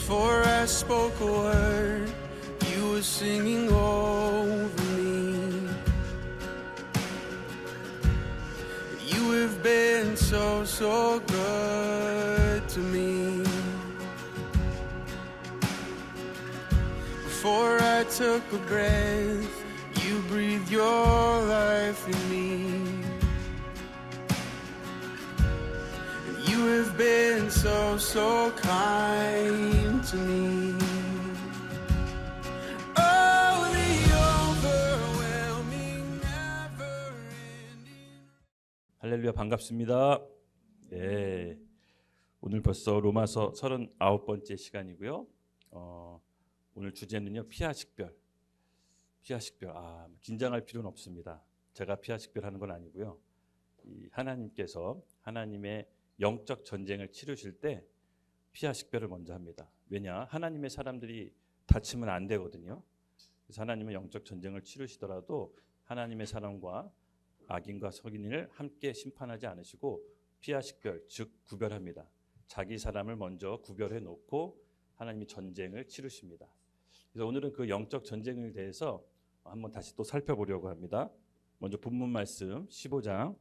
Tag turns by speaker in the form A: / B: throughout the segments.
A: Before I spoke a word, you were singing over me. You have been so, so good to me. Before I took a breath, you breathed your life in me. And you have been so, so kind to me. Oh, the overwhelming, never-ending.
B: 할렐루야, 반갑습니다. 네, 오늘 벌써 로마서 39번째 시간이고요. 오늘 주제는요, 피하식별. 피하식별. 긴장할 필요는 없습니다. 제가 피하식별하는 건 아니고요. 하나님께서 하나님의 영적 전쟁을 치르실 때 피하식별을 먼저 합니다. 왜냐? 하나님의 사람들이 다치면 안 되거든요. 그래서 하나님은 영적 전쟁을 치르시더라도 하나님의 사람과 악인과 선인을 함께 심판하지 않으시고 피하식별, 즉 구별합니다. 자기 사람을 먼저 구별해 놓고 하나님이 전쟁을 치르십니다. 그래서 오늘은 그 영적 전쟁에 대해서 한번 다시 또 살펴보려고 합니다. 먼저 본문 말씀 15장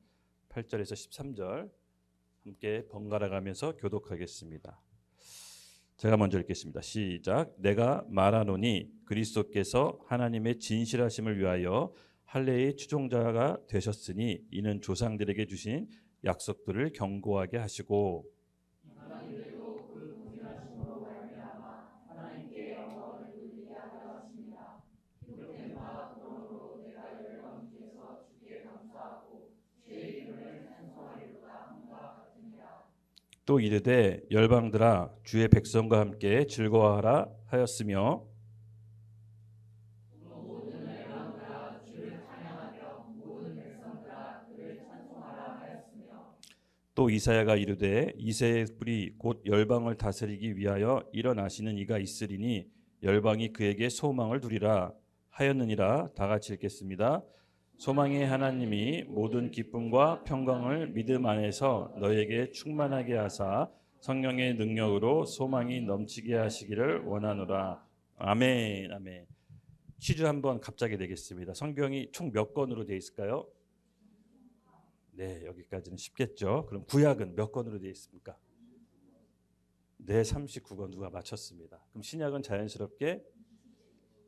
B: 8절에서 13절 함께 번갈아 가면서 교독하겠습니다. 제가 먼저 읽겠습니다. 시작. 내가 말하노니 그리스도께서 하나님의 진실하심을 위하여 할례의 추종자가 되셨으니 이는 조상들에게 주신 약속들을 견고하게 하시고 또 이르되 열방들아 주의 백성과 함께 즐거워하라 하였으며 또 이사야가 이르되 이새의 뿔이 곧 열방을 다스리기 위하여 일어나시는 이가 있으리니 열방이 그에게 소망을 두리라 하였느니라. 다 같이 읽겠습니다. 소망의 하나님이 모든 기쁨과 평강을 믿음 안에서 너에게 충만하게 하사 성령의 능력으로 소망이 넘치게 하시기를 원하노라. 아멘. 아멘. 퀴즈 한번 갑자기 내겠습니다. 성경이 총 몇 권으로 되어 있을까요? 네, 여기까지는 쉽겠죠. 그럼 구약은 몇 권으로 되어 있습니까? 네, 39권. 누가 맞췄습니다. 그럼 신약은 자연스럽게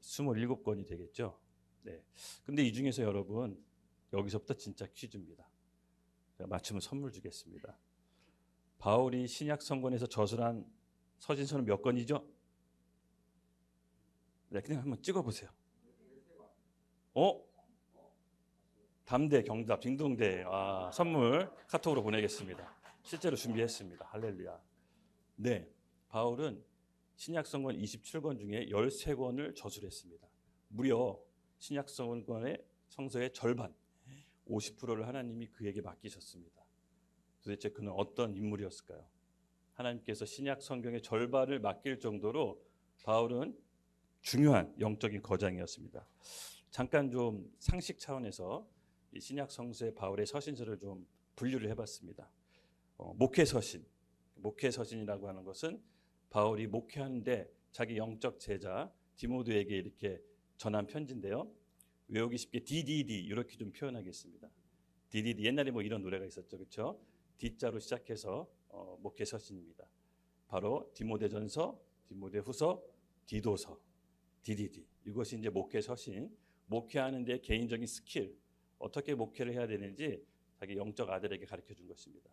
B: 27권이 되겠죠. 네. 근데 이 중에서 여러분, 여기서부터 진짜 퀴즈입니다. 제가 맞추면 선물 주겠습니다. 바울이 신약 성권에서 저술한 서신서는 몇 권이죠? 네, 그냥 한번 찍어보세요. 담대, 경답, 딩동대. 선물 카톡으로 보내겠습니다. 실제로 준비했습니다. 할렐루야. 네, 바울은 신약 성권 27권 중에 13권을 저술했습니다. 무려 신약 성권의 성서의 절반, 50%를 하나님이 그에게 맡기셨습니다. 도대체 그는 어떤 인물이었을까요? 하나님께서 신약 성경의 절반을 맡길 정도로 바울은 중요한 영적인 거장이었습니다. 잠깐 좀 상식 차원에서 이 신약 성서의 바울의 서신서를 좀 분류를 해봤습니다. 목회서신, 목회서신이라고 하는 것은 바울이 목회하는데 자기 영적 제자 디모데에게 이렇게 전한 편지인데요. 외우기 쉽게 DDD 이렇게 좀 표현하겠습니다. DDD 옛날에 뭐 이런 노래가 있었죠, 그렇죠? D자로 시작해서 목회서신입니다. 바로 디모데전서, 디모데후서, 디도서, DDD. 이것이 이제 목회서신, 목회하는 데 개인적인 스킬, 어떻게 목회를 해야 되는지 자기 영적 아들에게 가르쳐 준 것입니다.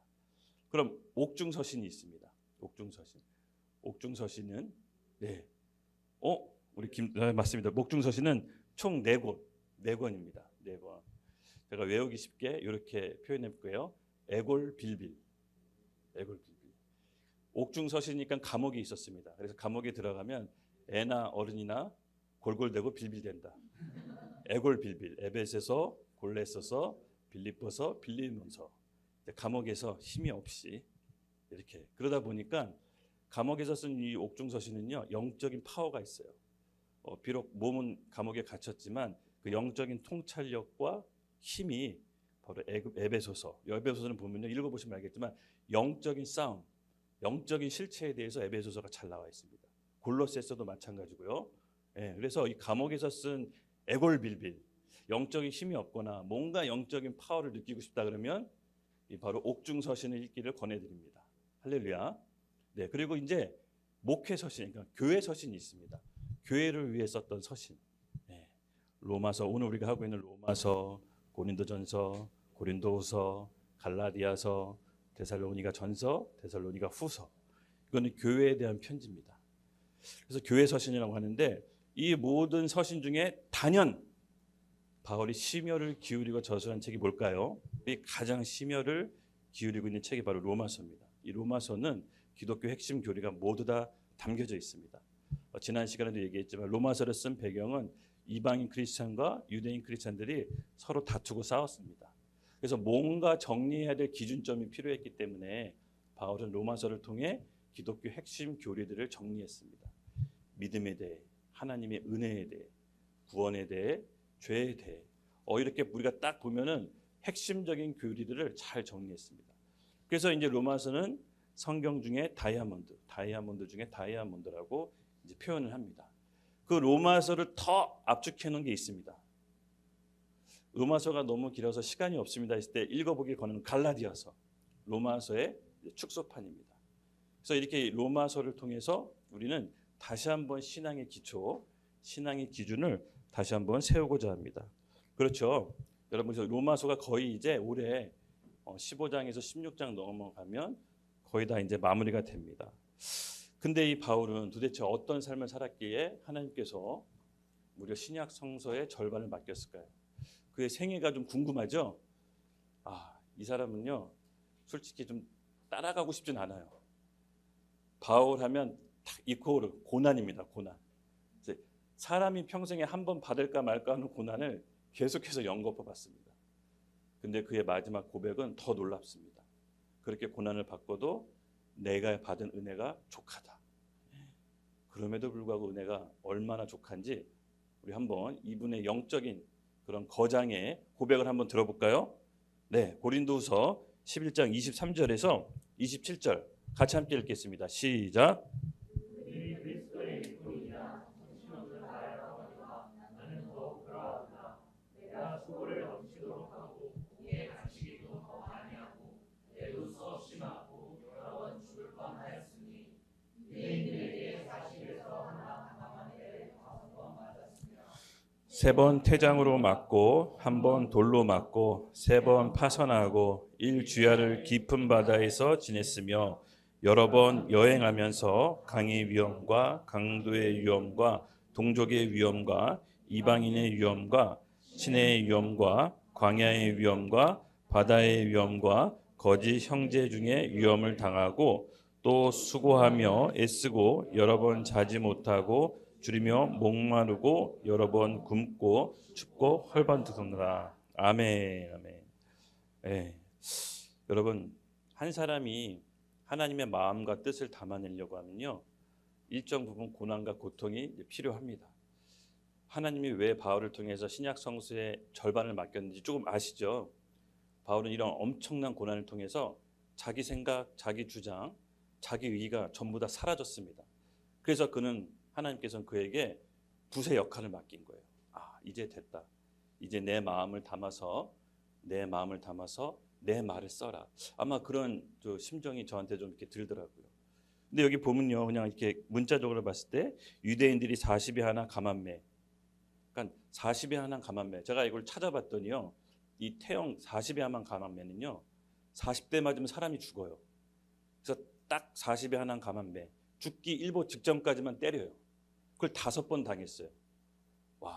B: 그럼 옥중서신이 있습니다. 옥중서신. 옥중서신은 맞습니다. 목중서신은 총 4권, 4권입니다. 4권. 제가 외우기 쉽게 이렇게 표현해 볼게요. 애골빌빌. 애골빌빌. 옥중서신이니까 감옥이 있었습니다. 그래서 감옥에 들어가면 애나 어른이나 골골대고 빌빌댄다. 애골빌빌. 에베소서, 골레서서, 빌립보서, 빌립문서. 감옥에서 힘이 없이 이렇게 그러다 보니까 감옥에서 쓴 이 옥중서신은요, 영적인 파워가 있어요. 비록 몸은 감옥에 갇혔지만 그 영적인 통찰력과 힘이 바로 에베소서. 에베소서는 보면요, 읽어보시면 알겠지만 영적인 싸움, 영적인 실체에 대해서 에베소서가 잘 나와 있습니다. 골로새서도 마찬가지고요. 예, 그래서 이 감옥에서 쓴 에골빌빌, 영적인 힘이 없거나 뭔가 영적인 파워를 느끼고 싶다 그러면 이 바로 옥중서신을 읽기를 권해드립니다. 할렐루야. 네, 그리고 이제 목회 서신, 그러니까 교회 서신이 있습니다. 교회를 위해 썼던 서신. 네, 로마서, 오늘 우리가 하고 있는 로마서, 고린도전서, 고린도후서, 갈라디아서, 데살로니가 전서, 데살로니가 후서. 이거는 교회에 대한 편지입니다. 그래서 교회 서신이라고 하는데 이 모든 서신 중에 단연 바울이 심혈을 기울이고 저술한 책이 뭘까요? 이 가장 심혈을 기울이고 있는 책이 바로 로마서입니다. 이 로마서는 기독교 핵심 교리가 모두 다 담겨져 있습니다. 지난 시간에도 얘기했지만 로마서를 쓴 배경은 이방인 크리스찬과 유대인 크리스찬들이 서로 다투고 싸웠습니다. 그래서 뭔가 정리해야 될 기준점이 필요했기 때문에 바울은 로마서를 통해 기독교 핵심 교리들을 정리했습니다. 믿음에 대해, 하나님의 은혜에 대해, 구원에 대해, 죄에 대해 이렇게 우리가 딱 보면은 핵심적인 교리들을 잘 정리했습니다. 그래서 이제 로마서는 성경 중에 다이아몬드 중에 다이아몬드라고 이제 표현을 합니다. 그 로마서를 더 압축해 놓은 게 있습니다. 로마서가 너무 길어서 시간이 없습니다 했을 때 읽어보기 권하는 갈라디아서, 로마서의 축소판입니다. 그래서 이렇게 로마서를 통해서 우리는 다시 한번 신앙의 기초, 신앙의 기준을 다시 한번 세우고자 합니다. 그렇죠. 여러분, 로마서가 거의 이제 올해 15장에서 16장 넘어가면 거의 다 이제 마무리가 됩니다. 근데 이 바울은 도대체 어떤 삶을 살았기에 하나님께서 무려 신약 성서의 절반을 맡겼을까요? 그의 생애가 좀 궁금하죠? 이 사람은요, 솔직히 좀 따라가고 싶진 않아요. 바울 하면 딱 이코르 고난입니다. 고난. 사람이 평생에 한 번 받을까 말까 하는 고난을 계속해서 연거푸 받습니다. 근데 그의 마지막 고백은 더 놀랍습니다. 그렇게 고난을 받고도 내가 받은 은혜가 족하다. 그럼에도 불구하고 은혜가 얼마나 족한지 우리 한번 이분의 영적인 그런 거장의 고백을 한번 들어볼까요? 네, 고린도후서 11장 23절에서 27절 같이 함께 읽겠습니다. 시작. 세 번 태장으로 맞고 한 번 돌로 맞고 세 번 파선하고 일주야를 깊은 바다에서 지냈으며 여러 번 여행하면서 강의 위험과 강도의 위험과 동족의 위험과 이방인의 위험과 신의 위험과 광야의 위험과 바다의 위험과 거짓 형제 중에 위험을 당하고 또 수고하며 애쓰고 여러 번 자지 못하고 줄이며 목마르고 여러 번 굶고 춥고 헐반드는구나. 아멘, 아멘. 네. 여러분, 한 사람이 하나님의 마음과 뜻을 담아내려고 하면요, 일정 부분 고난과 고통이 필요합니다. 하나님이 왜 바울을 통해서 신약 성서의 절반을 맡겼는지 조금 아시죠? 바울은 이런 엄청난 고난을 통해서 자기 생각, 자기 주장, 자기 의의가 전부 다 사라졌습니다. 그래서 하나님께서는 그에게 붓의 역할을 맡긴 거예요. 이제 됐다. 이제 내 마음을 담아서 내 말을 써라. 아마 그런 심정이 저한테 좀 이렇게 들더라고요. 근데 여기 보면요, 그냥 이렇게 문자적으로 봤을 때 유대인들이 40에 하나 가만매. 그러니까 40에 하나 가만매. 제가 이걸 찾아봤더니요, 이 태형 40에 하나 가만매는요, 40대 맞으면 사람이 죽어요. 그래서 딱 40에 하나 가만매. 죽기 일보 직전까지만 때려요. 그걸 5번 당했어요. 와,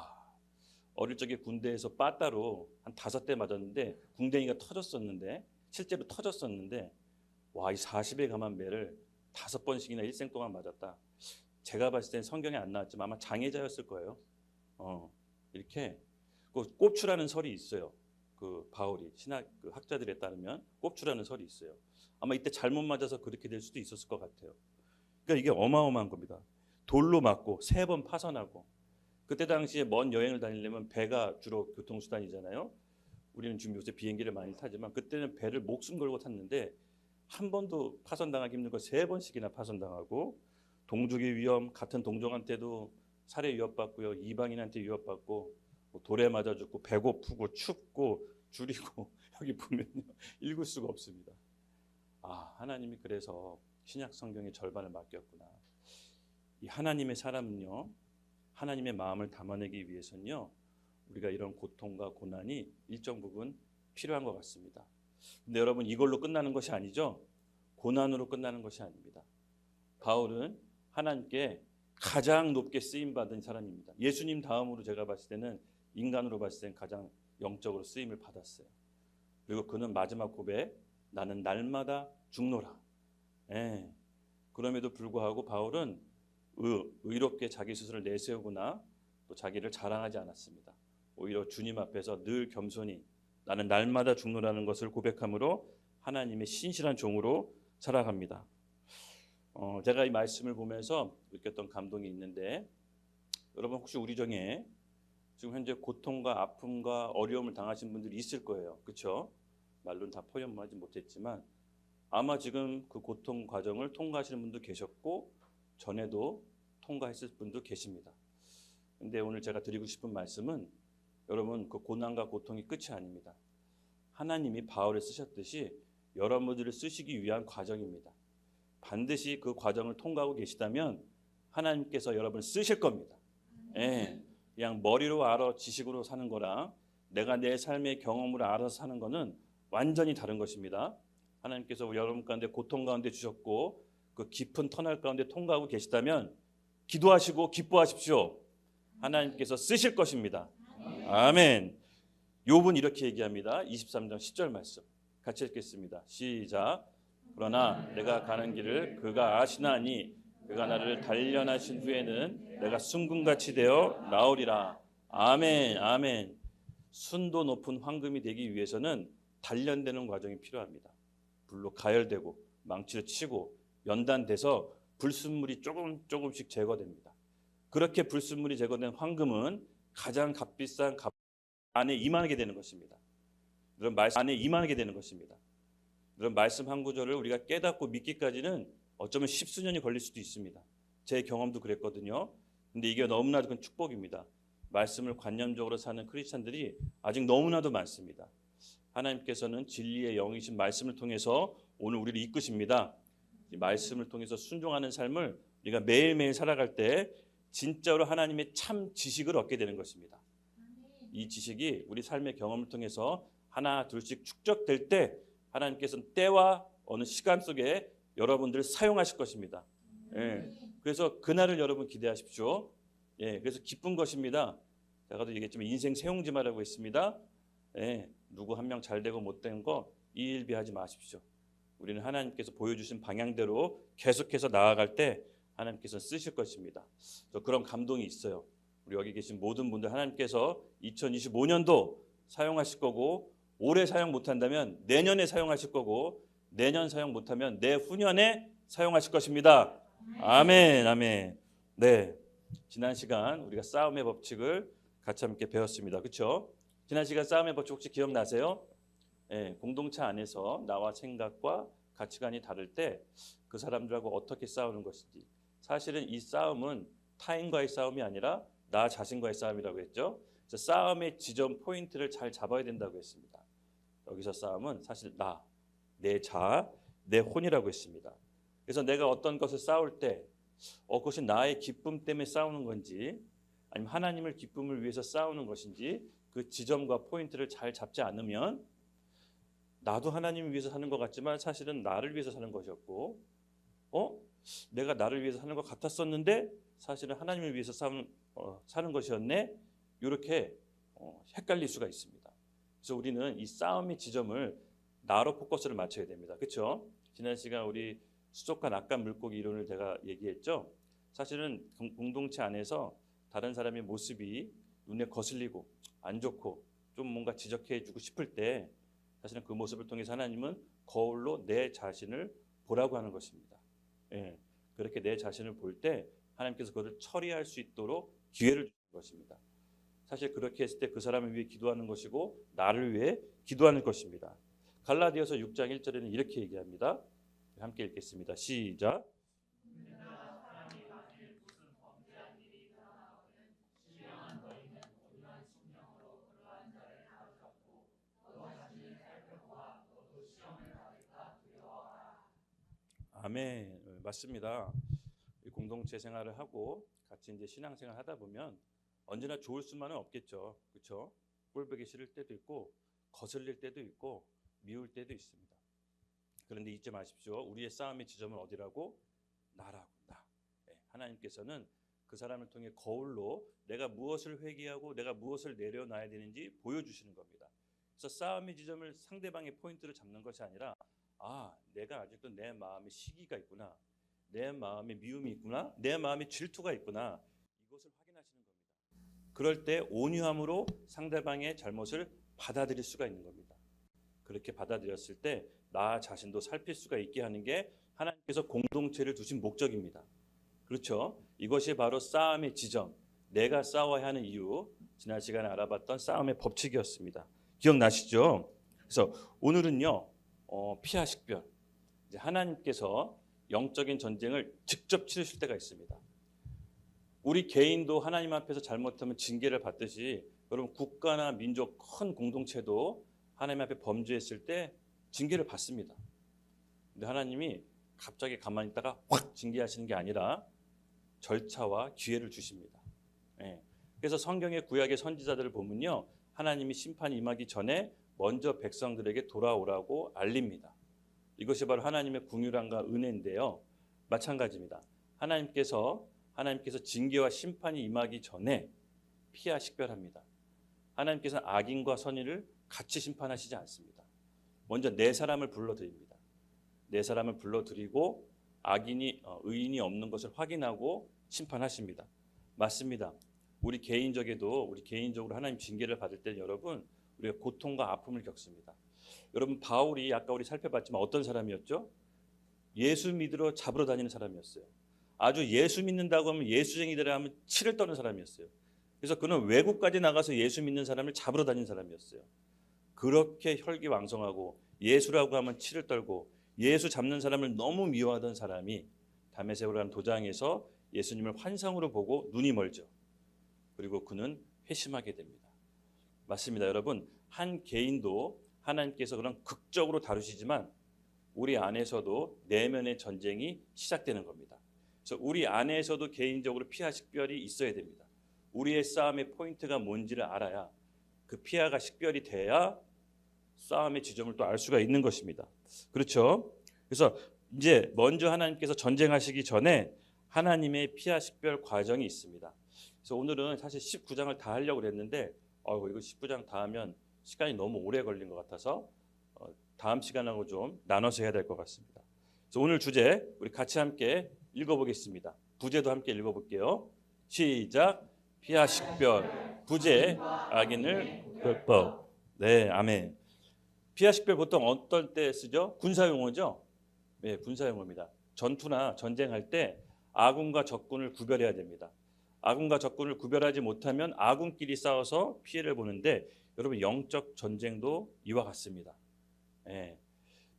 B: 어릴 적에 군대에서 빠따로 한 5대 맞았는데 궁뎅이가 터졌었는데, 실제로 터졌었는데, 와, 이 40에 감한 매를 5번씩이나 일생 동안 맞았다. 제가 봤을 땐 성경에 안 나왔지만 아마 장애자였을 거예요. 이렇게 꼽추라는 설이 있어요. 바울이 신학 학자들에 따르면 꼽추라는 설이 있어요. 아마 이때 잘못 맞아서 그렇게 될 수도 있었을 것 같아요. 그러니까 이게 어마어마한 겁니다. 돌로 맞고 3번 파선하고. 그때 당시에 먼 여행을 다니려면 배가 주로 교통수단이잖아요. 우리는 지금 요새 비행기를 많이 타지만 그때는 배를 목숨 걸고 탔는데 한 번도 파선당하기 힘든 걸 3번씩이나 파선당하고, 동족의 위험, 같은 동족한테도 살해 위협받고요. 이방인한테 위협받고 돌에 맞아 죽고 배고프고 춥고 줄이고 여기 보면요. 읽을 수가 없습니다. 아, 하나님이 그래서 신약 성경의 절반을 맡겼구나. 이 하나님의 사람은요. 하나님의 마음을 담아내기 위해서는요. 우리가 이런 고통과 고난이 일정 부분 필요한 것 같습니다. 근데 여러분 이걸로 끝나는 것이 아니죠. 고난으로 끝나는 것이 아닙니다. 바울은 하나님께 가장 높게 쓰임받은 사람입니다. 예수님 다음으로 제가 봤을 때는 인간으로 봤을 때는 가장 영적으로 쓰임을 받았어요. 그리고 그는 마지막 고백, 나는 날마다 죽노라. 예. 그럼에도 불구하고 바울은 의롭게 자기 스스로를 내세우거나 또 자기를 자랑하지 않았습니다. 오히려 주님 앞에서 늘 겸손히 나는 날마다 죽노라는 것을 고백함으로 하나님의 신실한 종으로 살아갑니다. 제가 이 말씀을 보면서 느꼈던 감동이 있는데, 여러분 혹시 우리 중에 지금 현재 고통과 아픔과 어려움을 당하신 분들이 있을 거예요. 그렇죠? 말로는 다 표현하지 못했지만 아마 지금 그 고통 과정을 통과하시는 분도 계셨고 전에도 통과했을 분도 계십니다. 근데 오늘 제가 드리고 싶은 말씀은 여러분 그 고난과 고통이 끝이 아닙니다. 하나님이 바울을 쓰셨듯이 여러분들을 쓰시기 위한 과정입니다. 반드시 그 과정을 통과하고 계시다면 하나님께서 여러분을 쓰실 겁니다. 예, 그냥 머리로 알아 지식으로 사는 거랑 내가 내 삶의 경험으로 알아서 사는 거는 완전히 다른 것입니다. 하나님께서 여러분 가운데 고통 가운데 주셨고 그 깊은 터널 가운데 통과하고 계시다면 기도하시고 기뻐하십시오. 하나님께서 쓰실 것입니다. 아멘. 욥은 이렇게 얘기합니다. 23장 10절 말씀 같이 읽겠습니다. 시작. 그러나 내가 가는 길을 그가 아시나니 그가 나를 단련하신 후에는 내가 순금같이 되어 나오리라. 아멘. 아멘. 순도 높은 황금이 되기 위해서는 단련되는 과정이 필요합니다. 불로 가열되고 망치를 치고 연단돼서 불순물이 조금씩 제거됩니다. 그렇게 불순물이 제거된 황금은 가장 값비싼 안에 임하게 되는 것입니다. 그런 말씀 안에 임하게 되는 것입니다. 그런 말씀 한 구절을 우리가 깨닫고 믿기까지는 어쩌면 십수년이 걸릴 수도 있습니다. 제 경험도 그랬거든요. 근데 이게 너무나도 큰 축복입니다. 말씀을 관념적으로 사는 크리스찬들이 아직 너무나도 많습니다. 하나님께서는 진리의 영이신 말씀을 통해서 오늘 우리를 이끄십니다. 이 말씀을 통해서 순종하는 삶을 우리가 매일매일 살아갈 때 진짜로 하나님의 참 지식을 얻게 되는 것입니다. 이 지식이 우리 삶의 경험을 통해서 하나 둘씩 축적될 때 하나님께서는 때와 어느 시간 속에 여러분들을 사용하실 것입니다. 예, 그래서 그날을 여러분 기대하십시오. 예, 그래서 기쁜 것입니다. 제가도 얘기했지만 인생 세옹지마라고 했습니다. 예, 누구 한 명 잘 되고 못 된 거 이일비하지 마십시오. 우리는 하나님께서 보여주신 방향대로 계속해서 나아갈 때 하나님께서 쓰실 것입니다. 저 그런 감동이 있어요. 우리 여기 계신 모든 분들 하나님께서 2025년도 사용하실 거고 올해 사용 못한다면 내년에 사용하실 거고 내년 사용 못하면 내후년에 사용하실 것입니다. 아멘. 아멘. 네, 지난 시간 우리가 싸움의 법칙을 같이 함께 배웠습니다. 그렇죠? 지난 시간 싸움의 법칙 혹시 기억나세요? 예, 공동체 안에서 나와 생각과 가치관이 다를 때 그 사람들하고 어떻게 싸우는 것인지. 사실은 이 싸움은 타인과의 싸움이 아니라 나 자신과의 싸움이라고 했죠. 그래서 싸움의 지점 포인트를 잘 잡아야 된다고 했습니다. 여기서 싸움은 사실 나, 내 자, 내 혼이라고 했습니다. 그래서 내가 어떤 것을 싸울 때 그것이 나의 기쁨 때문에 싸우는 건지 아니면 하나님을 기쁨을 위해서 싸우는 것인지 그 지점과 포인트를 잘 잡지 않으면 나도 하나님을 위해서 사는 것 같지만 사실은 나를 위해서 사는 것이었고 내가 나를 위해서 사는 것 같았었는데 사실은 하나님을 위해서 사는 것이었네. 이렇게 헷갈릴 수가 있습니다. 그래서 우리는 이 싸움의 지점을 나로 포커스를 맞춰야 됩니다. 그렇죠? 지난 시간 우리 수족관 악간 물고기 이론을 제가 얘기했죠. 사실은 공동체 안에서 다른 사람의 모습이 눈에 거슬리고 안 좋고 좀 뭔가 지적해주고 싶을 때 사실은 그 모습을 통해서 하나님은 거울로 내 자신을 보라고 하는 것입니다. 예, 그렇게 내 자신을 볼 때 하나님께서 그것을 처리할 수 있도록 기회를 주는 것입니다. 사실 그렇게 했을 때 그 사람을 위해 기도하는 것이고 나를 위해 기도하는 것입니다. 갈라디아서 6장 1절에는 이렇게 얘기합니다. 함께 읽겠습니다. 시작. 아멘. 맞습니다. 이 공동체 생활을 하고 같이 이제 신앙생활 하다 보면 언제나 좋을 수만은 없겠죠. 그렇죠? 꼴보기 싫을 때도 있고 거슬릴 때도 있고 미울 때도 있습니다. 그런데 잊지 마십시오. 우리의 싸움의 지점은 어디라고? 나라고. 나. 네, 하나님께서는 그 사람을 통해 거울로 내가 무엇을 회개하고 내가 무엇을 내려놔야 되는지 보여주시는 겁니다. 그래서 싸움의 지점을 상대방의 포인트를 잡는 것이 아니라 내가 아직도 내 마음에 시기가 있구나. 내 마음에 미움이 있구나. 내 마음에 질투가 있구나. 이것을 확인하시는 겁니다. 그럴 때 온유함으로 상대방의 잘못을 받아들일 수가 있는 겁니다. 그렇게 받아들였을 때 나 자신도 살필 수가 있게 하는 게 하나님께서 공동체를 두신 목적입니다. 그렇죠? 이것이 바로 싸움의 지점, 내가 싸워야 하는 이유, 지난 시간에 알아봤던 싸움의 법칙이었습니다. 기억나시죠? 그래서 오늘은요, 피하 식별. 이제 하나님께서 영적인 전쟁을 직접 치르실 때가 있습니다. 우리 개인도 하나님 앞에서 잘못하면 징계를 받듯이 여러분 국가나 민족 큰 공동체도 하나님 앞에 범죄했을 때 징계를 받습니다. 근데 하나님이 갑자기 가만히 있다가 확 징계하시는 게 아니라 절차와 기회를 주십니다. 예. 그래서 성경의 구약의 선지자들을 보면요, 하나님이 심판이 임하기 전에 먼저 백성들에게 돌아오라고 알립니다. 이것이 바로 하나님의 긍휼함과 은혜인데요. 마찬가지입니다. 하나님께서 징계와 심판이 임하기 전에 피하 식별합니다. 하나님께서는 악인과 선인을 같이 심판하시지 않습니다. 먼저 네 사람을 불러드립니다. 네 사람을 불러드리고 의인이 없는 것을 확인하고 심판하십니다. 맞습니다. 우리 개인적으로 하나님 징계를 받을 때 여러분 우리가 고통과 아픔을 겪습니다. 여러분 바울이 아까 우리 살펴봤지만 어떤 사람이었죠? 예수 믿으러 잡으러 다니는 사람이었어요. 아주 예수 믿는다고 하면 예수쟁이들을 하면 치를 떠는 사람이었어요. 그래서 그는 외국까지 나가서 예수 믿는 사람을 잡으러 다니는 사람이었어요. 그렇게 혈기왕성하고 예수라고 하면 치를 떨고 예수 잡는 사람을 너무 미워하던 사람이 다메섹으로 도장에서 예수님을 환상으로 보고 눈이 멀죠. 그리고 그는 회심하게 됩니다. 맞습니다. 여러분 한 개인도 하나님께서 그런 극적으로 다루시지만 우리 안에서도 내면의 전쟁이 시작되는 겁니다. 그래서 우리 안에서도 개인적으로 피하 식별이 있어야 됩니다. 우리의 싸움의 포인트가 뭔지를 알아야 그 피하가 식별이 돼야 싸움의 지점을 또 알 수가 있는 것입니다. 그렇죠? 그래서 이제 먼저 하나님께서 전쟁하시기 전에 하나님의 피하 식별 과정이 있습니다. 그래서 오늘은 사실 19장을 다 하려고 했는데 이거 19장 다 하면 시간이 너무 오래 걸린 것 같아서 다음 시간하고 좀 나눠서 해야 될 것 같습니다. 그래서 오늘 주제 우리 같이 함께 읽어보겠습니다. 부제도 함께 읽어볼게요. 시작. 피하 식별. 부제 악인을 극복. 네, 아멘. 피하 식별 보통 어떨 때 쓰죠? 군사용어죠? 네, 군사용어입니다. 전투나 전쟁할 때 아군과 적군을 구별해야 됩니다. 아군과 적군을 구별하지 못하면 아군끼리 싸워서 피해를 보는데 여러분 영적 전쟁도 이와 같습니다. 네.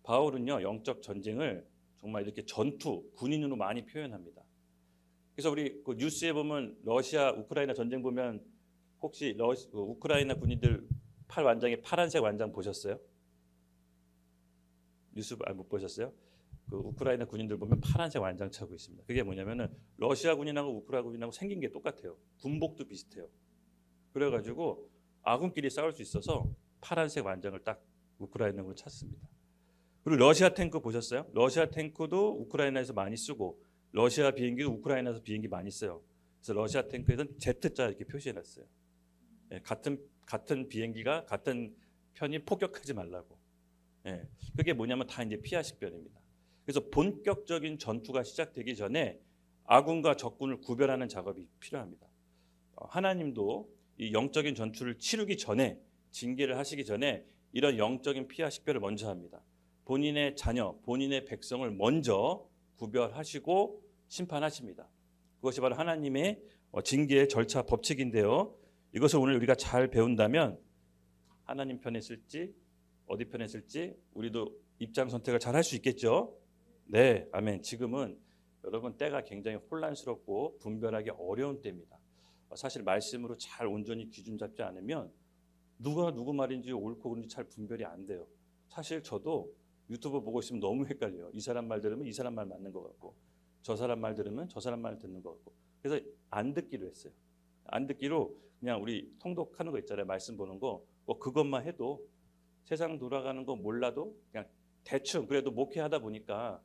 B: 바울은요 영적 전쟁을 정말 이렇게 전투, 군인으로 많이 표현합니다. 그래서 우리 그 뉴스에 보면 러시아, 우크라이나 전쟁 보면 혹시 우크라이나 군인들 팔 완장에 파란색 완장 보셨어요? 뉴스 못 보셨어요? 그 우크라이나 군인들 보면 파란색 완장 차고 있습니다. 그게 뭐냐면은 러시아 군인하고 우크라이나 군인하고 생긴 게 똑같아요. 군복도 비슷해요. 그래가지고 아군끼리 싸울 수 있어서 파란색 완장을 딱 우크라이나군을 찼습니다. 그리고 러시아 탱크 보셨어요? 러시아 탱크도 우크라이나에서 많이 쓰고 러시아 비행기도 우크라이나에서 비행기 많이 써요. 그래서 러시아 탱크에서는 Z자 이렇게 표시해놨어요. 네, 같은 비행기가 같은 편이 폭격하지 말라고. 네, 그게 뭐냐면 다 이제 피하 식별입니다. 그래서 본격적인 전투가 시작되기 전에 아군과 적군을 구별하는 작업이 필요합니다. 하나님도 이 영적인 전투를 치르기 전에 징계를 하시기 전에 이런 영적인 피하 식별을 먼저 합니다. 본인의 자녀, 본인의 백성을 먼저 구별하시고 심판하십니다. 그것이 바로 하나님의 징계의 절차 법칙인데요. 이것을 오늘 우리가 잘 배운다면 하나님 편에 쓸지 어디 편에 쓸지 우리도 입장 선택을 잘 할 수 있겠죠. 네, 아멘. 지금은 여러분 때가 굉장히 혼란스럽고 분별하기 어려운 때입니다. 사실 말씀으로 잘 온전히 기준 잡지 않으면 누가 누구 말인지 옳고 그른지 잘 분별이 안 돼요. 사실 저도 유튜브 보고 있으면 너무 헷갈려요. 이 사람 말 들으면 이 사람 말 맞는 것 같고, 저 사람 말 들으면 저 사람 말 듣는 것 같고. 그래서 안 듣기로 했어요. 안 듣기로 그냥 우리 통독하는 거 있잖아요. 말씀 보는 거. 뭐 그것만 해도 세상 돌아가는 거 몰라도 그냥 대충 그래도 목회하다 보니까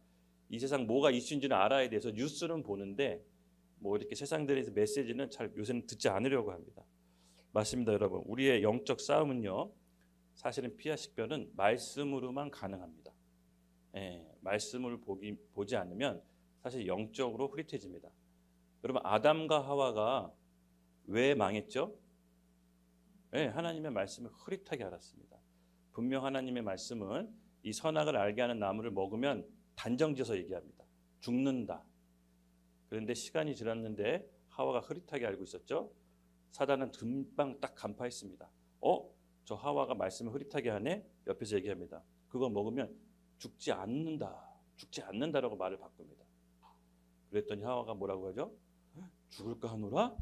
B: 이 세상 뭐가 이슈인지는 알아야 돼서 뉴스는 보는데 뭐 이렇게 세상 들에서 메시지는 잘 요새는 듣지 않으려고 합니다. 맞습니다, 여러분. 우리의 영적 싸움은요, 사실은 피와 식별은 말씀으로만 가능합니다. 말씀을 보지 않으면 사실 영적으로 흐릿해집니다. 여러분, 아담과 하와가 왜 망했죠? 하나님의 말씀을 흐릿하게 알았습니다. 분명 하나님의 말씀은 이 선악을 알게 하는 나무를 먹으면 단정지어서 얘기합니다. 죽는다. 그런데 시간이 지났는데 하와가 흐릿하게 알고 있었죠. 사단은 금방 딱 간파했습니다. 저 하와가 말씀을 흐릿하게 하네? 옆에서 얘기합니다. 그거 먹으면 죽지 않는다. 죽지 않는다라고 말을 바꿉니다. 그랬더니 하와가 뭐라고 하죠? 죽을까 하노라?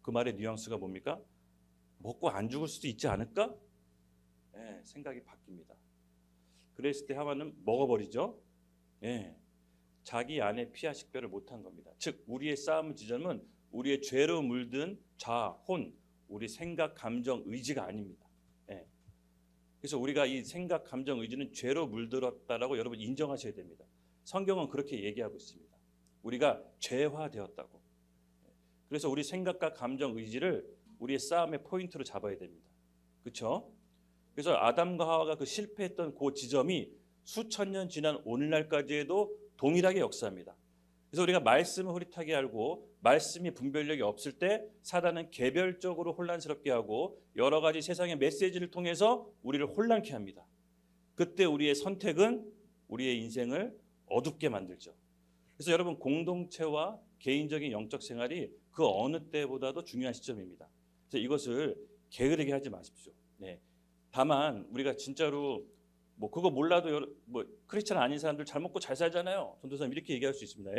B: 그 말의 뉘앙스가 뭡니까? 먹고 안 죽을 수도 있지 않을까? 생각이 바뀝니다. 그랬을 때 하와는 먹어버리죠. 자기 안에 피와 식별을 못한 겁니다. 즉 우리의 싸움의 지점은 우리의 죄로 물든 자, 혼, 우리 생각, 감정, 의지가 아닙니다. 그래서 우리가 이 생각, 감정, 의지는 죄로 물들었다라고 여러분 인정하셔야 됩니다. 성경은 그렇게 얘기하고 있습니다. 우리가 죄화되었다고. 그래서 우리 생각과 감정, 의지를 우리의 싸움의 포인트로 잡아야 됩니다. 그렇죠? 그래서 아담과 하와가 그 실패했던 그 지점이 수천 년 지난 오늘날까지에도 동일하게 역사합니다. 그래서 우리가 말씀을 흐릿하게 알고 말씀이 분별력이 없을 때 사단은 개별적으로 혼란스럽게 하고 여러 가지 세상의 메시지를 통해서 우리를 혼란케 합니다. 그때 우리의 선택은 우리의 인생을 어둡게 만들죠. 그래서 여러분, 공동체와 개인적인 영적 생활이 그 어느 때보다도 중요한 시점입니다. 그래서 이것을 게으르게 하지 마십시오. 다만 우리가 진짜로 뭐 그거 몰라도 뭐 크리스찬 아닌 사람들 잘 먹고 잘 살잖아요. 전도사님 이렇게 얘기할 수 있습니다.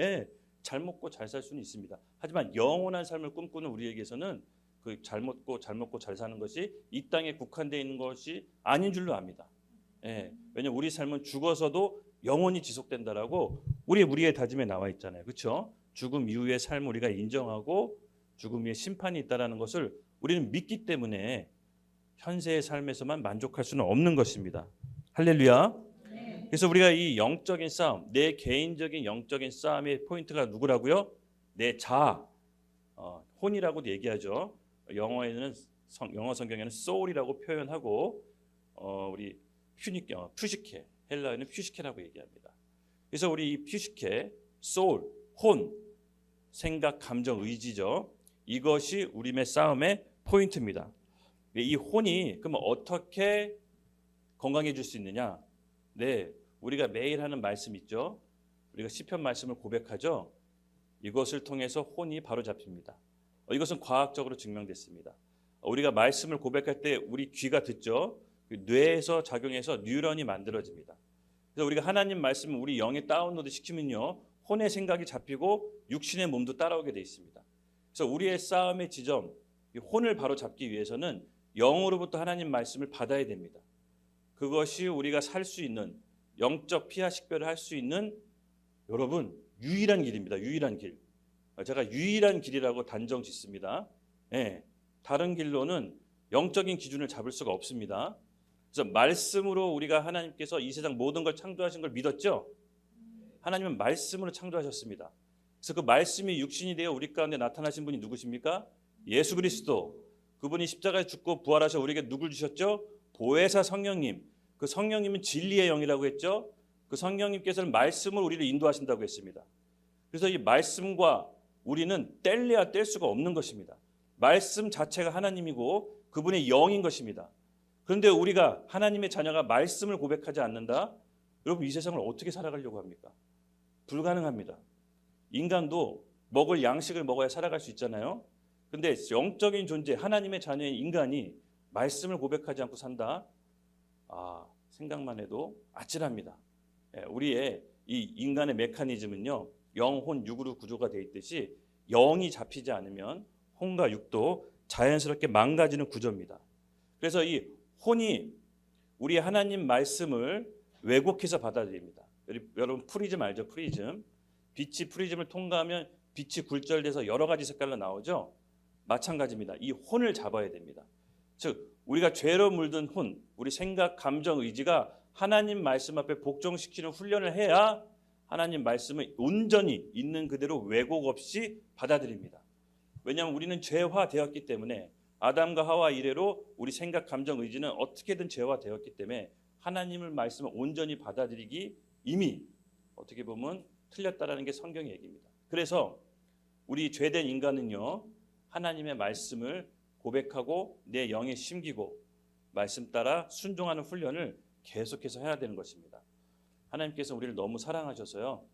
B: 잘 먹고 잘 살 수는 있습니다. 하지만 영원한 삶을 꿈꾸는 우리에게서는 그 잘 먹고 잘 사는 것이 이 땅에 국한되어 있는 것이 아닌 줄로 압니다. 왜냐하면 우리 삶은 죽어서도 영원히 지속된다라고 우리의 다짐에 나와 있잖아요. 그렇죠? 죽음 이후의 삶을 우리가 인정하고 죽음 위에 심판이 있다라는 것을 우리는 믿기 때문에 현세의 삶에서만 만족할 수는 없는 것입니다. 할렐루야. 그래서 우리가 이 영적인 싸움, 내 개인적인 영적인 싸움의 포인트가 누구라고요? 내 자아, 혼이라고도 얘기하죠. 영어 성경에는 soul이라고 표현하고 우리 퓨시케, 헬라어는 퓨시케라고 얘기합니다. 그래서 우리 이 퓨시케, soul, 혼, 생각, 감정, 의지죠. 이것이 우리의 싸움의 포인트입니다. 이 혼이 그러면 어떻게 건강해질 수 있느냐? 우리가 매일 하는 말씀 있죠. 우리가 시편 말씀을 고백하죠. 이것을 통해서 혼이 바로 잡힙니다. 이것은 과학적으로 증명됐습니다. 우리가 말씀을 고백할 때 우리 귀가 듣죠. 뇌에서 작용해서 뉴런이 만들어집니다. 그래서 우리가 하나님 말씀을 우리 영에 다운로드 시키면요, 혼의 생각이 잡히고 육신의 몸도 따라오게 돼 있습니다. 그래서 우리의 싸움의 지점, 이 혼을 바로 잡기 위해서는 영으로부터 하나님 말씀을 받아야 됩니다. 그것이 우리가 살 수 있는 영적 피하 식별을 할 수 있는 여러분 유일한 길입니다. 유일한 길. 제가 유일한 길이라고 단정 짓습니다. 다른 길로는 영적인 기준을 잡을 수가 없습니다. 그래서 말씀으로 우리가 하나님께서 이 세상 모든 걸 창조하신 걸 믿었죠? 하나님은 말씀으로 창조하셨습니다. 그래서 그 말씀이 육신이 되어 우리 가운데 나타나신 분이 누구십니까? 예수 그리스도. 그분이 십자가에 죽고 부활하셔 우리에게 누굴 주셨죠? 보혜사 성령님. 그 성령님은 진리의 영이라고 했죠. 그 성령님께서는 말씀을 우리를 인도하신다고 했습니다. 그래서 이 말씀과 우리는 뗄래야 뗄 수가 없는 것입니다. 말씀 자체가 하나님이고 그분의 영인 것입니다. 그런데 우리가 하나님의 자녀가 말씀을 고백하지 않는다? 여러분 이 세상을 어떻게 살아가려고 합니까? 불가능합니다. 인간도 먹을 양식을 먹어야 살아갈 수 있잖아요. 근데 영적인 존재 하나님의 자녀인 인간이 말씀을 고백하지 않고 산다? 생각만 해도 아찔합니다. 우리의 이 인간의 메커니즘은요, 영혼 육으로 구조가 되어 있듯이 영이 잡히지 않으면 혼과 육도 자연스럽게 망가지는 구조입니다. 그래서 이 혼이 우리 하나님 말씀을 왜곡해서 받아들입니다. 여러분 프리즘 알죠? 프리즘. 빛이 프리즘을 통과하면 빛이 굴절돼서 여러 가지 색깔로 나오죠. 마찬가지입니다. 이 혼을 잡아야 됩니다. 즉 우리가 죄로 물든 혼, 우리 생각, 감정, 의지가 하나님 말씀 앞에 복종시키는 훈련을 해야 하나님 말씀을 온전히 있는 그대로 왜곡 없이 받아들입니다. 왜냐하면 우리는 죄화되었기 때문에 아담과 하와 이래로 우리 생각, 감정, 의지는 어떻게든 죄화되었기 때문에 하나님의 말씀을 온전히 받아들이기 이미 어떻게 보면 틀렸다라는 게 성경의 얘기입니다. 그래서 우리 죄된 인간은요, 하나님의 말씀을 고백하고 내 영에 심기고 말씀 따라 순종하는 훈련을 계속해서 해야 되는 것입니다. 하나님께서 우리를 너무 사랑하셔서요,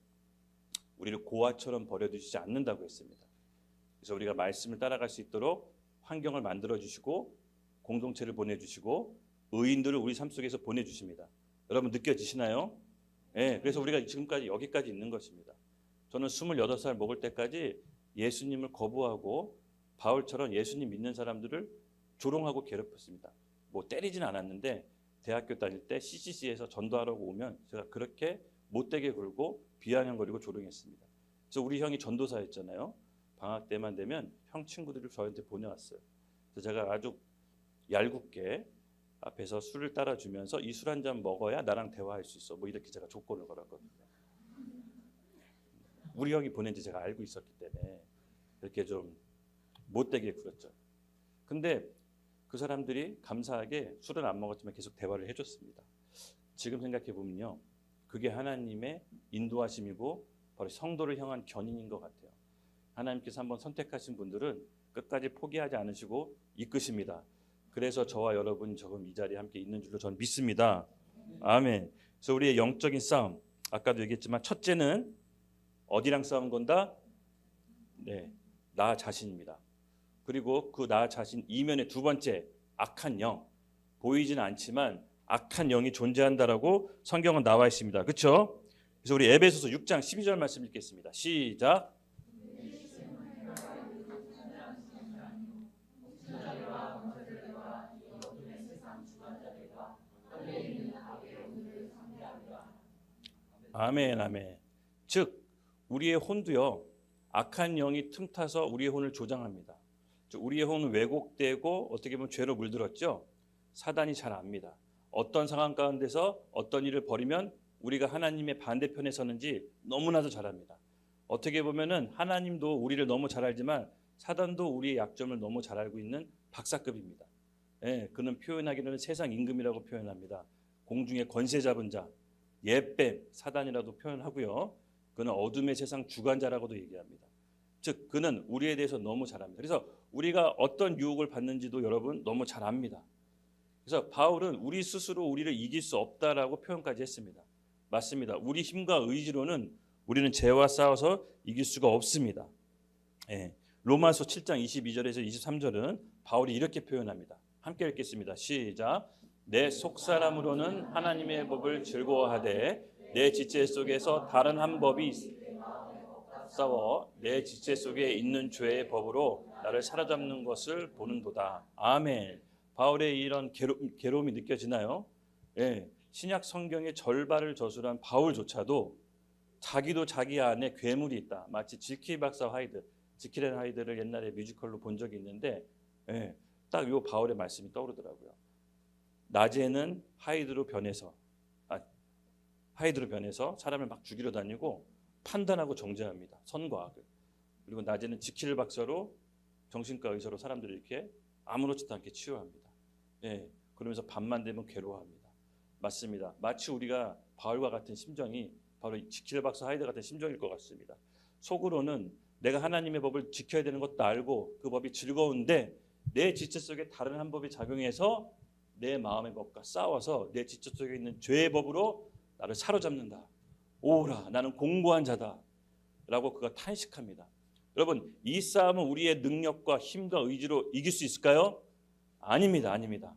B: 우리를 고아처럼 버려두시지 않는다고 했습니다. 그래서 우리가 말씀을 따라갈 수 있도록 환경을 만들어 주시고 공동체를 보내주시고 의인들을 우리 삶 속에서 보내주십니다. 여러분 느껴지시나요? 네, 그래서 우리가 지금까지 여기까지 있는 것입니다. 저는 28살 먹을 때까지 예수님을 거부하고 바울처럼 예수님 믿는 사람들을 조롱하고 괴롭혔습니다. 뭐 때리진 않았는데 대학교 다닐 때 CCC에서 전도하라고 오면 제가 그렇게 못되게 굴고 비아냥거리고 조롱했습니다. 그래서 우리 형이 전도사였잖아요. 방학 때만 되면 형 친구들을 저한테 보내왔어요. 그래서 제가 아주 얄궂게 앞에서 술을 따라주면서 이 술 한 잔 먹어야 나랑 대화할 수 있어. 뭐 이렇게 제가 조건을 걸었거든요. 우리 형이 보낸지 제가 알고 있었기 때문에 이렇게 좀 못되게 굴었죠. 근데 그 사람들이 감사하게 술은 안 먹었지만 계속 대화를 해줬습니다. 지금 생각해 보면요, 그게 하나님의 인도하심이고 바로 성도를 향한 견인인 것 같아요. 하나님께서 한번 선택하신 분들은 끝까지 포기하지 않으시고 이끄십니다. 그래서 저와 여러분 지금 이 자리에 함께 있는 줄로 저는 믿습니다. 아멘. 그래서 우리의 영적인 싸움, 아까도 얘기했지만 첫째는 어디랑 싸움 건다? 네, 나 자신입니다. 그리고 그 나 자신 이면에 두 번째, 악한 영. 보이지는 않지만 악한 영이 존재한다라고 성경은 나와 있습니다. 그렇죠? 그래서 우리 에베소서 6장 12절 말씀 읽겠습니다. 시작. 아멘, 아멘. 즉 우리의 혼도요, 악한 영이 틈타서 우리의 혼을 조장합니다. 즉 우리의 혼은 왜곡되고 어떻게 보면 죄로 물들었죠. 사단이 잘 압니다. 어떤 상황 가운데서 어떤 일을 벌이면 우리가 하나님의 반대편에 서는지 너무나도 잘 압니다. 어떻게 보면은 하나님도 우리를 너무 잘 알지만 사단도 우리의 약점을 너무 잘 알고 있는 박사급입니다. 예, 그는 표현하기로는 세상 임금이라고 표현합니다. 공중의 권세 잡은 자, 예뱀, 사단이라도 표현하고요. 그는 어둠의 세상 주관자라고도 얘기합니다. 즉 그는 우리에 대해서 너무 잘 압니다. 그래서 우리가 어떤 유혹을 받는지도 여러분 너무 잘 압니다. 그래서 바울은 우리 스스로 우리를 이길 수 없다라고 표현까지 했습니다. 맞습니다. 우리 힘과 의지로는 우리는 죄와 싸워서 이길 수가 없습니다. 예. 로마서 7장 22절에서 23절은 바울이 이렇게 표현합니다. 함께 읽겠습니다. 시작. 내 속사람으로는 하나님의 법을 즐거워하되 내 지체 속에서 다른 한 법이 싸워 내 지체 속에 있는 죄의 법으로 나를 사로잡는 것을 보는도다. 아멘. 바울의 이런 괴로움이 느껴지나요? 예. 신약 성경의 절반을 저술한 바울조차도 자기도 자기 안에 괴물이 있다. 마치 지킬 박사 하이드, 지킬 앤 하이드를 옛날에 뮤지컬로 본 적이 있는데, 예. 딱 이 바울의 말씀이 떠오르더라고요. 낮에는 하이드로 변해서 사람을 막 죽이러 다니고 판단하고 정죄합니다. 선과 악을. 그리고 낮에는 지킬 박사로 정신과 의사로 사람들을 이렇게 아무렇지도 않게 치유합니다. 예, 그러면서 밤만 되면 괴로워합니다. 맞습니다. 마치 우리가 바울과 같은 심정이 바로 지킬 박사 하이드 같은 심정일 것 같습니다. 속으로는 내가 하나님의 법을 지켜야 되는 것도 알고 그 법이 즐거운데 내 지체 속에 다른 한 법이 작용해서 내 마음의 법과 싸워서 내 지체 속에 있는 죄의 법으로 나를 사로잡는다. 오라, 나는 공고한 자다 라고 그가 탄식합니다. 여러분, 이 싸움은 우리의 능력과 힘과 의지로 이길 수 있을까요? 아닙니다. 아닙니다.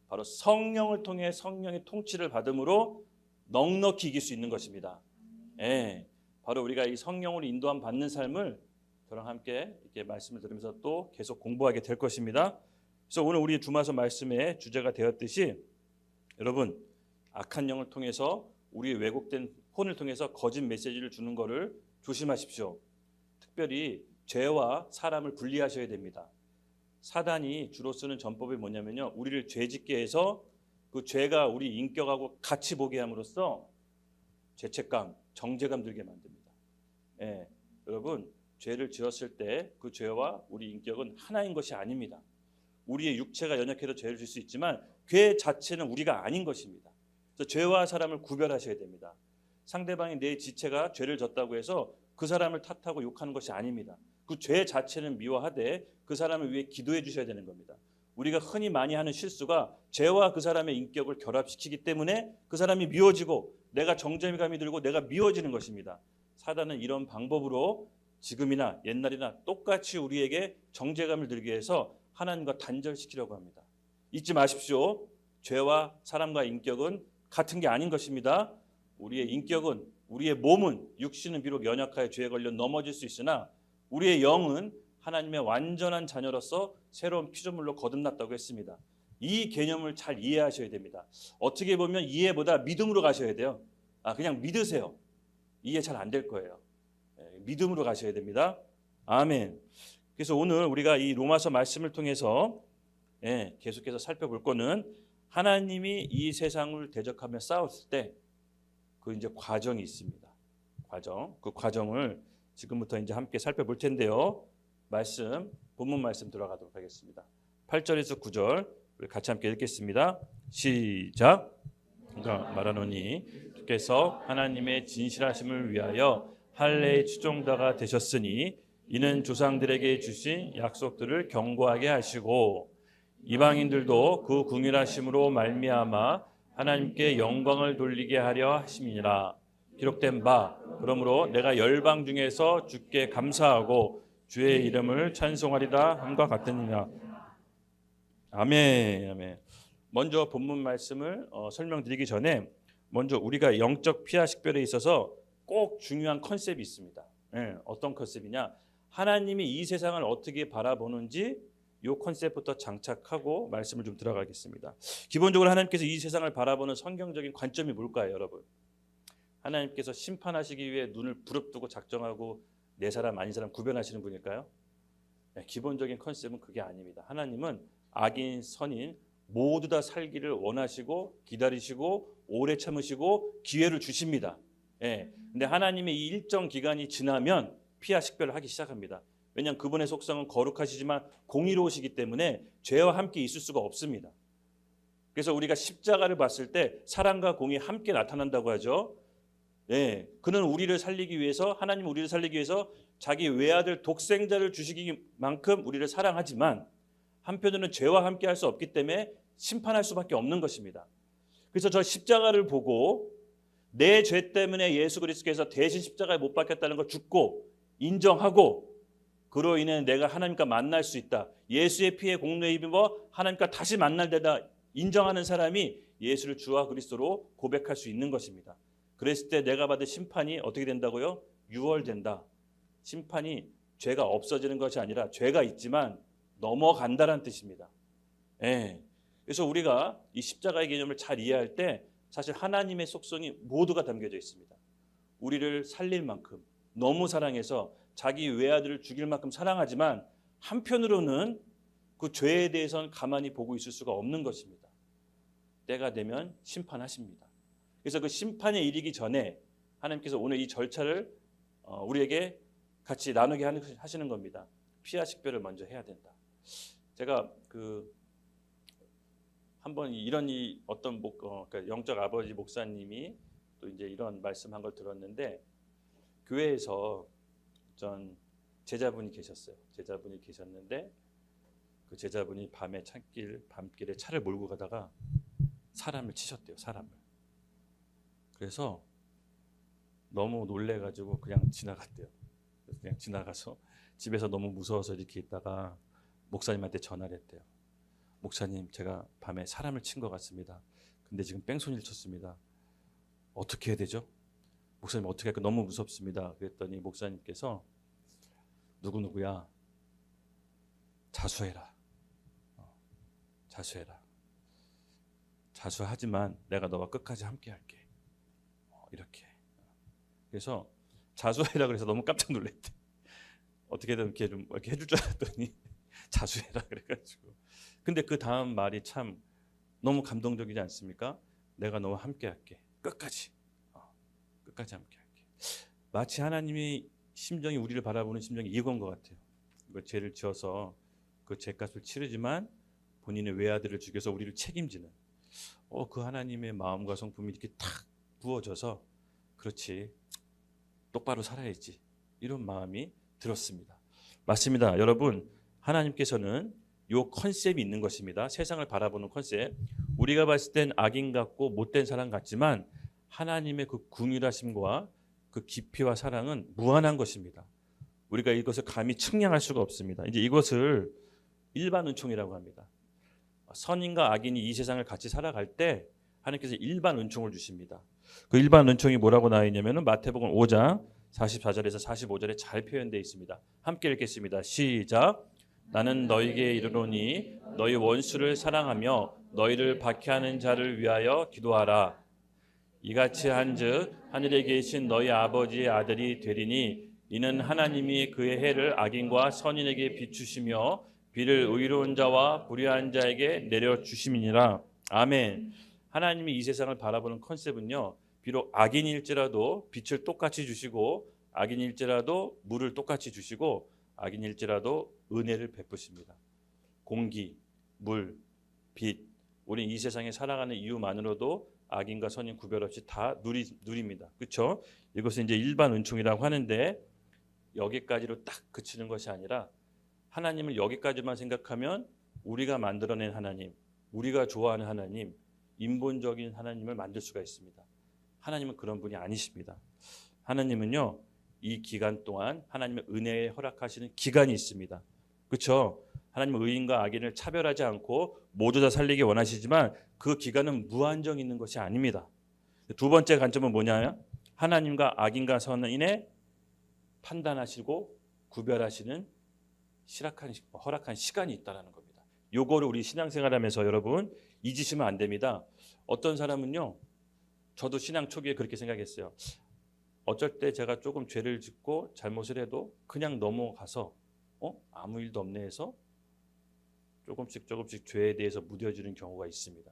B: 바로 성령을 통해 성령의 통치를 받음으로 넉넉히 이길 수 있는 것입니다. 예, 바로 우리가 이 성령으로 인도함 받는 삶을 저랑 함께 이렇게 말씀을 들으면서 또 계속 공부하게 될 것입니다. 그래서 오늘 우리 주마서 말씀의 주제가 되었듯이 여러분, 악한 영을 통해서 우리 왜곡된 폰을 통해서 거짓 메시지를 주는 것을 조심하십시오. 특별히 죄와 사람을 분리하셔야 됩니다. 사단이 주로 쓰는 전법이 뭐냐면요, 우리를 죄짓게 해서 그 죄가 우리 인격하고 같이 보게 함으로써 죄책감, 정죄감 들게 만듭니다. 예, 여러분, 죄를 지었을 때 그 죄와 우리 인격은 하나인 것이 아닙니다. 우리의 육체가 연약해서 죄를 질 수 있지만 죄 자체는 우리가 아닌 것입니다. 그래서 죄와 사람을 구별하셔야 됩니다. 상대방이 내 지체가 죄를 졌다고 해서 그 사람을 탓하고 욕하는 것이 아닙니다. 그 죄 자체는 미워하되 그 사람을 위해 기도해 주셔야 되는 겁니다. 우리가 흔히 많이 하는 실수가 죄와 그 사람의 인격을 결합시키기 때문에 그 사람이 미워지고 내가 정죄감이 들고 내가 미워지는 것입니다. 사단은 이런 방법으로 지금이나 옛날이나 똑같이 우리에게 정죄감을 들게 해서 하나님과 단절시키려고 합니다. 잊지 마십시오. 죄와 사람과 인격은 같은 게 아닌 것입니다. 우리의 인격은, 우리의 몸은, 육신은 비록 연약하여 죄에 걸려 넘어질 수 있으나 우리의 영은 하나님의 완전한 자녀로서 새로운 피조물로 거듭났다고 했습니다. 이 개념을 잘 이해하셔야 됩니다. 어떻게 보면 이해보다 믿음으로 가셔야 돼요. 그냥 믿으세요. 이해 잘 안 될 거예요. 믿음으로 가셔야 됩니다. 아멘. 그래서 오늘 우리가 이 로마서 말씀을 통해서 계속해서 살펴볼 거는 하나님이 이 세상을 대적하며 싸웠을 때 그 이제 과정이 있습니다. 그 과정을 지금부터 이제 함께 살펴볼 텐데요. 본문 말씀 들어가도록 하겠습니다. 8절에서 9절 우리 같이 함께 읽겠습니다. 시작. 그가 말하노니 주께서 하나님의 진실하심을 위하여 할례의 추종자가 되셨으니 이는 조상들에게 주신 약속들을 견고하게 하시고 이방인들도 그 궁일하심으로 말미암아 하나님께 영광을 돌리게 하려 하심이니라. 기록된 바 그러므로 내가 열방 중에서 주께 감사하고 주의 이름을 찬송하리라 함과 같으니라. 아멘. 아멘. 먼저 본문 말씀을 설명드리기 전에 먼저 우리가 영적 피하 식별에 있어서 꼭 중요한 컨셉이 있습니다. 어떤 컨셉이냐? 하나님이 이 세상을 어떻게 바라보는지 이 컨셉부터 장착하고 말씀을 좀 들어가겠습니다. 기본적으로 하나님께서 이 세상을 바라보는 성경적인 관점이 뭘까요, 여러분? 하나님께서 심판하시기 위해 눈을 부릅뜨고 작정하고 내 사람 아닌 사람 구별하시는 분일까요? 기본적인 컨셉은 그게 아닙니다. 하나님은 악인 선인 모두 다 살기를 원하시고 기다리시고 오래 참으시고 기회를 주십니다. 근데 하나님의 이 일정 기간이 지나면 피하 식별을 하기 시작합니다. 왜냐하면 그분의 속성은 거룩하시지만 공의로우시기 때문에 죄와 함께 있을 수가 없습니다. 그래서 우리가 십자가를 봤을 때 사랑과 공이 함께 나타난다고 하죠. 그는 우리를 살리기 위해서, 하나님 우리를 살리기 위해서 자기 외아들 독생자를 주시기만큼 우리를 사랑하지만 한편으로는 죄와 함께 할 수 없기 때문에 심판할 수밖에 없는 것입니다. 그래서 저 십자가를 보고 내 죄 때문에 예수 그리스도께서 대신 십자가에 못 박혔다는 걸 죽고 인정하고 그로 인해 내가 하나님과 만날 수 있다. 예수의 피에 공로에 입어 하나님과 다시 만날 때다 인정하는 사람이 예수를 주와 그리스도로 고백할 수 있는 것입니다. 그랬을 때 내가 받은 심판이 어떻게 된다고요? 유월된다. 심판이 죄가 없어지는 것이 아니라 죄가 있지만 넘어간다는 뜻입니다. 그래서 우리가 이 십자가의 개념을 잘 이해할 때 사실 하나님의 속성이 모두가 담겨져 있습니다. 우리를 살릴 만큼 너무 사랑해서 자기 외아들을 죽일 만큼 사랑하지만 한편으로는 그 죄에 대해서는 가만히 보고 있을 수가 없는 것입니다. 때가 되면 심판하십니다. 그래서 그 심판에 이르기 전에 하나님께서 오늘 이 절차를 우리에게 같이 나누게 하시는 겁니다. 피하 식별을 먼저 해야 된다. 제가 한번 이런 어떤 그러니까 영적 아버지 목사님이 또 이제 이런 말씀한 걸 들었는데 교회에서 전 제자분이 계셨어요. 제자분이 계셨는데 그 제자분이 밤길에 차를 몰고 가다가 사람을 치셨대요. 사람을. 그래서 너무 놀래가지고 그냥 지나갔대요. 그냥 지나가서 집에서 너무 무서워서 이렇게 있다가 목사님한테 전화를 했대요. 목사님, 제가 밤에 사람을 친 것 같습니다. 근데 지금 뺑소니를 쳤습니다. 어떻게 해야 되죠? 목사님 어떻게 할까? 너무 무섭습니다. 그랬더니 목사님께서 누구누구야 자수해라. 자수해라. 자수하지만 내가 너와 끝까지 함께할게. 이렇게. 그래서 자수해라 그래서 너무 깜짝 놀랐대. 어떻게든 이렇게 좀 이렇게 해줄 줄 알았더니 자수해라 그래가지고. 근데 그 다음 말이 참 너무 감동적이지 않습니까? 내가 너와 함께할게. 끝까지. 끝까지 함께할게. 마치 하나님이 심정이 우리를 바라보는 심정이 이건 것 같아요. 이거 죄를 지어서 그 죄값을 치르지만 본인의 외아들을 죽여서 우리를 책임지는 그 하나님의 마음과 성품이 이렇게 탁 부어져서 그렇지 똑바로 살아야지 이런 마음이 들었습니다. 맞습니다. 여러분 하나님께서는 요 컨셉이 있는 것입니다. 세상을 바라보는 컨셉. 우리가 봤을 땐 악인 같고 못된 사람 같지만 하나님의 그 긍휼하심과 그 깊이와 사랑은 무한한 것입니다. 우리가 이것을 감히 측량할 수가 없습니다. 이제 이것을 일반 은총이라고 합니다. 선인과 악인이 이 세상을 같이 살아갈 때 하나님께서 일반 은총을 주십니다. 그 일반 은총이 뭐라고 나와 있냐면은 마태복음 5장 44절에서 45절에 잘 표현되어 있습니다. 함께 읽겠습니다. 시작. 나는 너희에게 이르노니 너희 원수를 사랑하며 너희를 박해하는 자를 위하여 기도하라. 이같이 한즉 하늘에 계신 너희 아버지의 아들이 되리니 이는 하나님이 그의 해를 악인과 선인에게 비추시며 비를 의로운 자와 불의한 자에게 내려주심이니라. 아멘. 하나님이 이 세상을 바라보는 컨셉은요, 비록 악인일지라도 빛을 똑같이 주시고 악인일지라도 물을 똑같이 주시고 악인일지라도 은혜를 베푸십니다. 공기, 물, 빛, 우리 이 세상에 살아가는 이유만으로도 악인과 선인 구별 없이 다 누립니다. 그렇죠? 이것은 이제 일반 은총이라고 하는데 여기까지로 딱 그치는 것이 아니라 하나님을 여기까지만 생각하면 우리가 만들어낸 하나님, 우리가 좋아하는 하나님, 인본적인 하나님을 만들 수가 있습니다. 하나님은 그런 분이 아니십니다. 하나님은요, 이 기간 동안 하나님의 은혜에 허락하시는 기간이 있습니다. 그렇죠? 하나님은 의인과 악인을 차별하지 않고 모두 다 살리기 원하시지만 그 기간은 무한정 있는 것이 아닙니다. 두 번째 관점은 뭐냐면 하나님과 악인과 선인의 판단하시고 구별하시는 허락한 시간이 있다는 겁니다. 요거를 우리 신앙생활하면서 여러분 잊으시면 안 됩니다. 어떤 사람은요, 저도 신앙 초기에 그렇게 생각했어요. 어쩔 때 제가 조금 죄를 짓고 잘못을 해도 그냥 넘어가서 아무 일도 없네 해서 조금씩 죄에 대해서 무뎌지는 경우가 있습니다.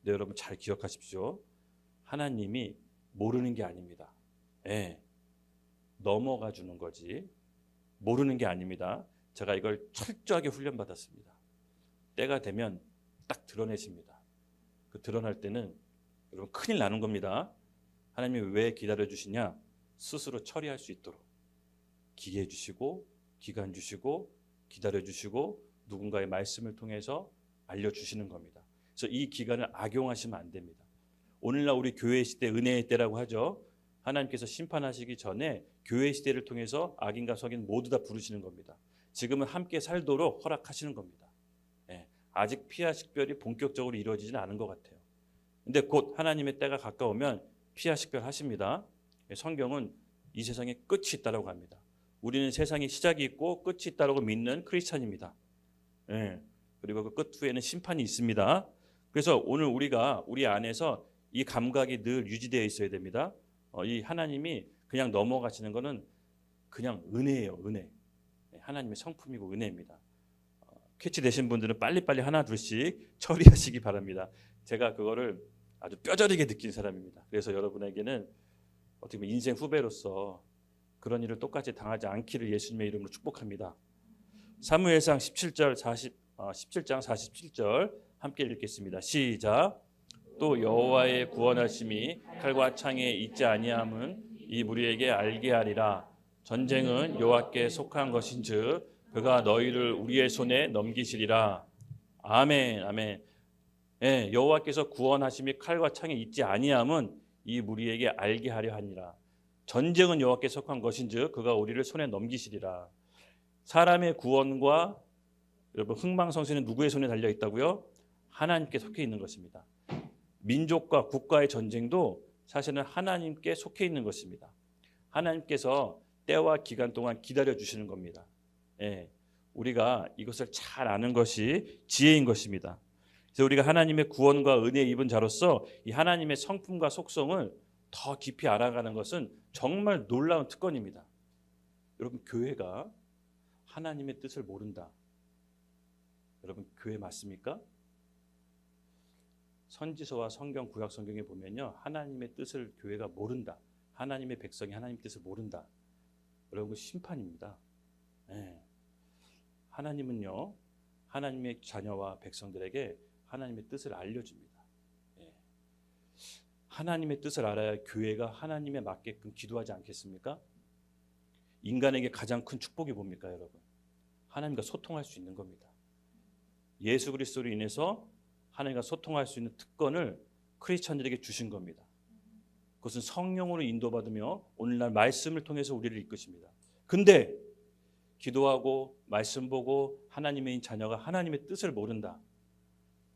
B: 네, 여러분 잘 기억하십시오. 하나님이 모르는 게 아닙니다. 넘어가 주는 거지 모르는 게 아닙니다. 제가 이걸 철저하게 훈련받았습니다. 때가 되면 딱 드러내십니다. 그 드러날 때는 여러분 큰일 나는 겁니다. 하나님이 왜 기다려주시냐? 스스로 처리할 수 있도록 기회 주시고 기간 주시고 기다려주시고 누군가의 말씀을 통해서 알려주시는 겁니다. 그래서 이 기간을 악용하시면 안 됩니다. 오늘날 우리 교회 시대 은혜의 때라고 하죠. 하나님께서 심판하시기 전에 교회 시대를 통해서 악인과 선인 모두 다 부르시는 겁니다. 지금은 함께 살도록 허락하시는 겁니다. 아직 피하 식별이 본격적으로 이루어지지는 않은 것 같아요. 근데 곧 하나님의 때가 가까우면 피하 식별하십니다. 성경은 이 세상에 끝이 있다고 합니다. 우리는 세상에 시작이 있고 끝이 있다고 믿는 크리스찬입니다. 그리고 그 끝 후에는 심판이 있습니다. 그래서 오늘 우리가 우리 안에서 이 감각이 늘 유지되어 있어야 됩니다. 이 하나님이 그냥 넘어가시는 것은 그냥 은혜예요. 은혜. 하나님의 성품이고 은혜입니다. 캐치되신 분들은 빨리빨리 하나 둘씩 처리하시기 바랍니다. 제가 그거를 아주 뼈저리게 느낀 사람입니다. 그래서 여러분에게는 어떻게 보면 인생 후배로서 그런 일을 똑같이 당하지 않기를 예수님의 이름으로 축복합니다. 사무엘상 17장 47절 함께 읽겠습니다. 시작. 또 여호와의 구원하심이 칼과 창에 있지 아니함은 이 무리에게 알게 하리라. 전쟁은 여호와께 속한 것인즉 그가 너희를 우리의 손에 넘기시리라. 아멘. 아멘. 여호와께서 구원하심이 칼과 창에 있지 아니함은 이 무리에게 알게 하려 하니라. 전쟁은 여호와께 속한 것인즉 그가 우리를 손에 넘기시리라. 사람의 구원과 여러분 흥망성쇠는 누구의 손에 달려 있다고요? 하나님께 속해 있는 것입니다. 민족과 국가의 전쟁도 사실은 하나님께 속해 있는 것입니다. 하나님께서 때와 기간 동안 기다려 주시는 겁니다. 우리가 이것을 잘 아는 것이 지혜인 것입니다. 그래서 우리가 하나님의 구원과 은혜 입은 자로서 이 하나님의 성품과 속성을 더 깊이 알아가는 것은 정말 놀라운 특권입니다. 여러분, 교회가 하나님의 뜻을 모른다. 여러분, 교회 맞습니까? 선지서와 성경, 구약 성경에 보면요, 하나님의 뜻을 교회가 모른다. 하나님의 백성이 하나님의 뜻을 모른다. 여러분, 심판입니다. 네. 하나님은요, 하나님의 자녀와 백성들에게 하나님의 뜻을 알려줍니다. 네. 하나님의 뜻을 알아야 교회가 하나님에 맞게끔 기도하지 않겠습니까? 인간에게 가장 큰 축복이 뭡니까, 여러분? 하나님과 소통할 수 있는 겁니다. 예수 그리스도로 인해서 하나님과 소통할 수 있는 특권을 크리스천들에게 주신 겁니다. 그것은 성령으로 인도받으며 오늘날 말씀을 통해서 우리를 이끄십니다. 근데 기도하고 말씀 보고 하나님의 자녀가 하나님의 뜻을 모른다.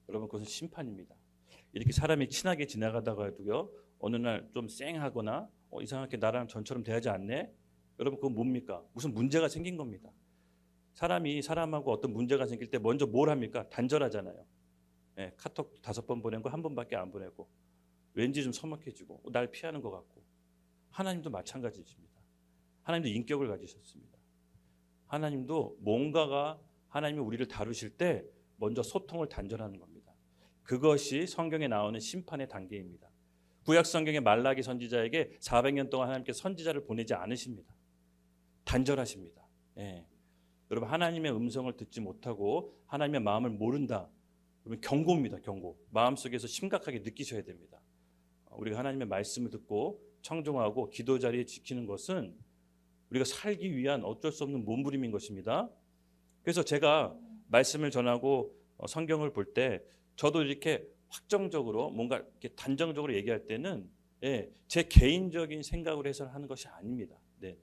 B: 여러분, 그것은 심판입니다. 이렇게 사람이 친하게 지나가다가도요, 어느 날 좀 쌩하거나 이상하게 나랑 전처럼 대하지 않네? 여러분, 그건 뭡니까? 무슨 문제가 생긴 겁니다. 사람이 사람하고 어떤 문제가 생길 때 먼저 뭘 합니까? 단절하잖아요. 네, 카톡 5번 보낸 거 1번밖에 안 보내고 왠지 좀 서먹해지고 날 피하는 것 같고. 하나님도 마찬가지입니다. 하나님도 인격을 가지셨습니다. 하나님도 뭔가가 하나님이 우리를 다루실 때 먼저 소통을 단절하는 겁니다. 그것이 성경에 나오는 심판의 단계입니다. 구약 성경의 말라기 선지자에게 400년 동안 하나님께서 선지자를 보내지 않으십니다. 단절하십니다. 예. 여러분, 하나님의 음성을 듣지 못하고 하나님의 마음을 모른다. 여러분, 경고입니다. 경고. 마음속에서 심각하게 느끼셔야 됩니다. 우리가 하나님의 말씀을 듣고 청종하고 기도 자리에 지키는 것은 우리가 살기 위한 어쩔 수 없는 몸부림인 것입니다. 그래서 제가 말씀을 전하고 성경을 볼 때 저도 이렇게 확정적으로 뭔가 이렇게 단정적으로 얘기할 때는 제 개인적인 생각으로 해석하는 것이 아닙니다. 네.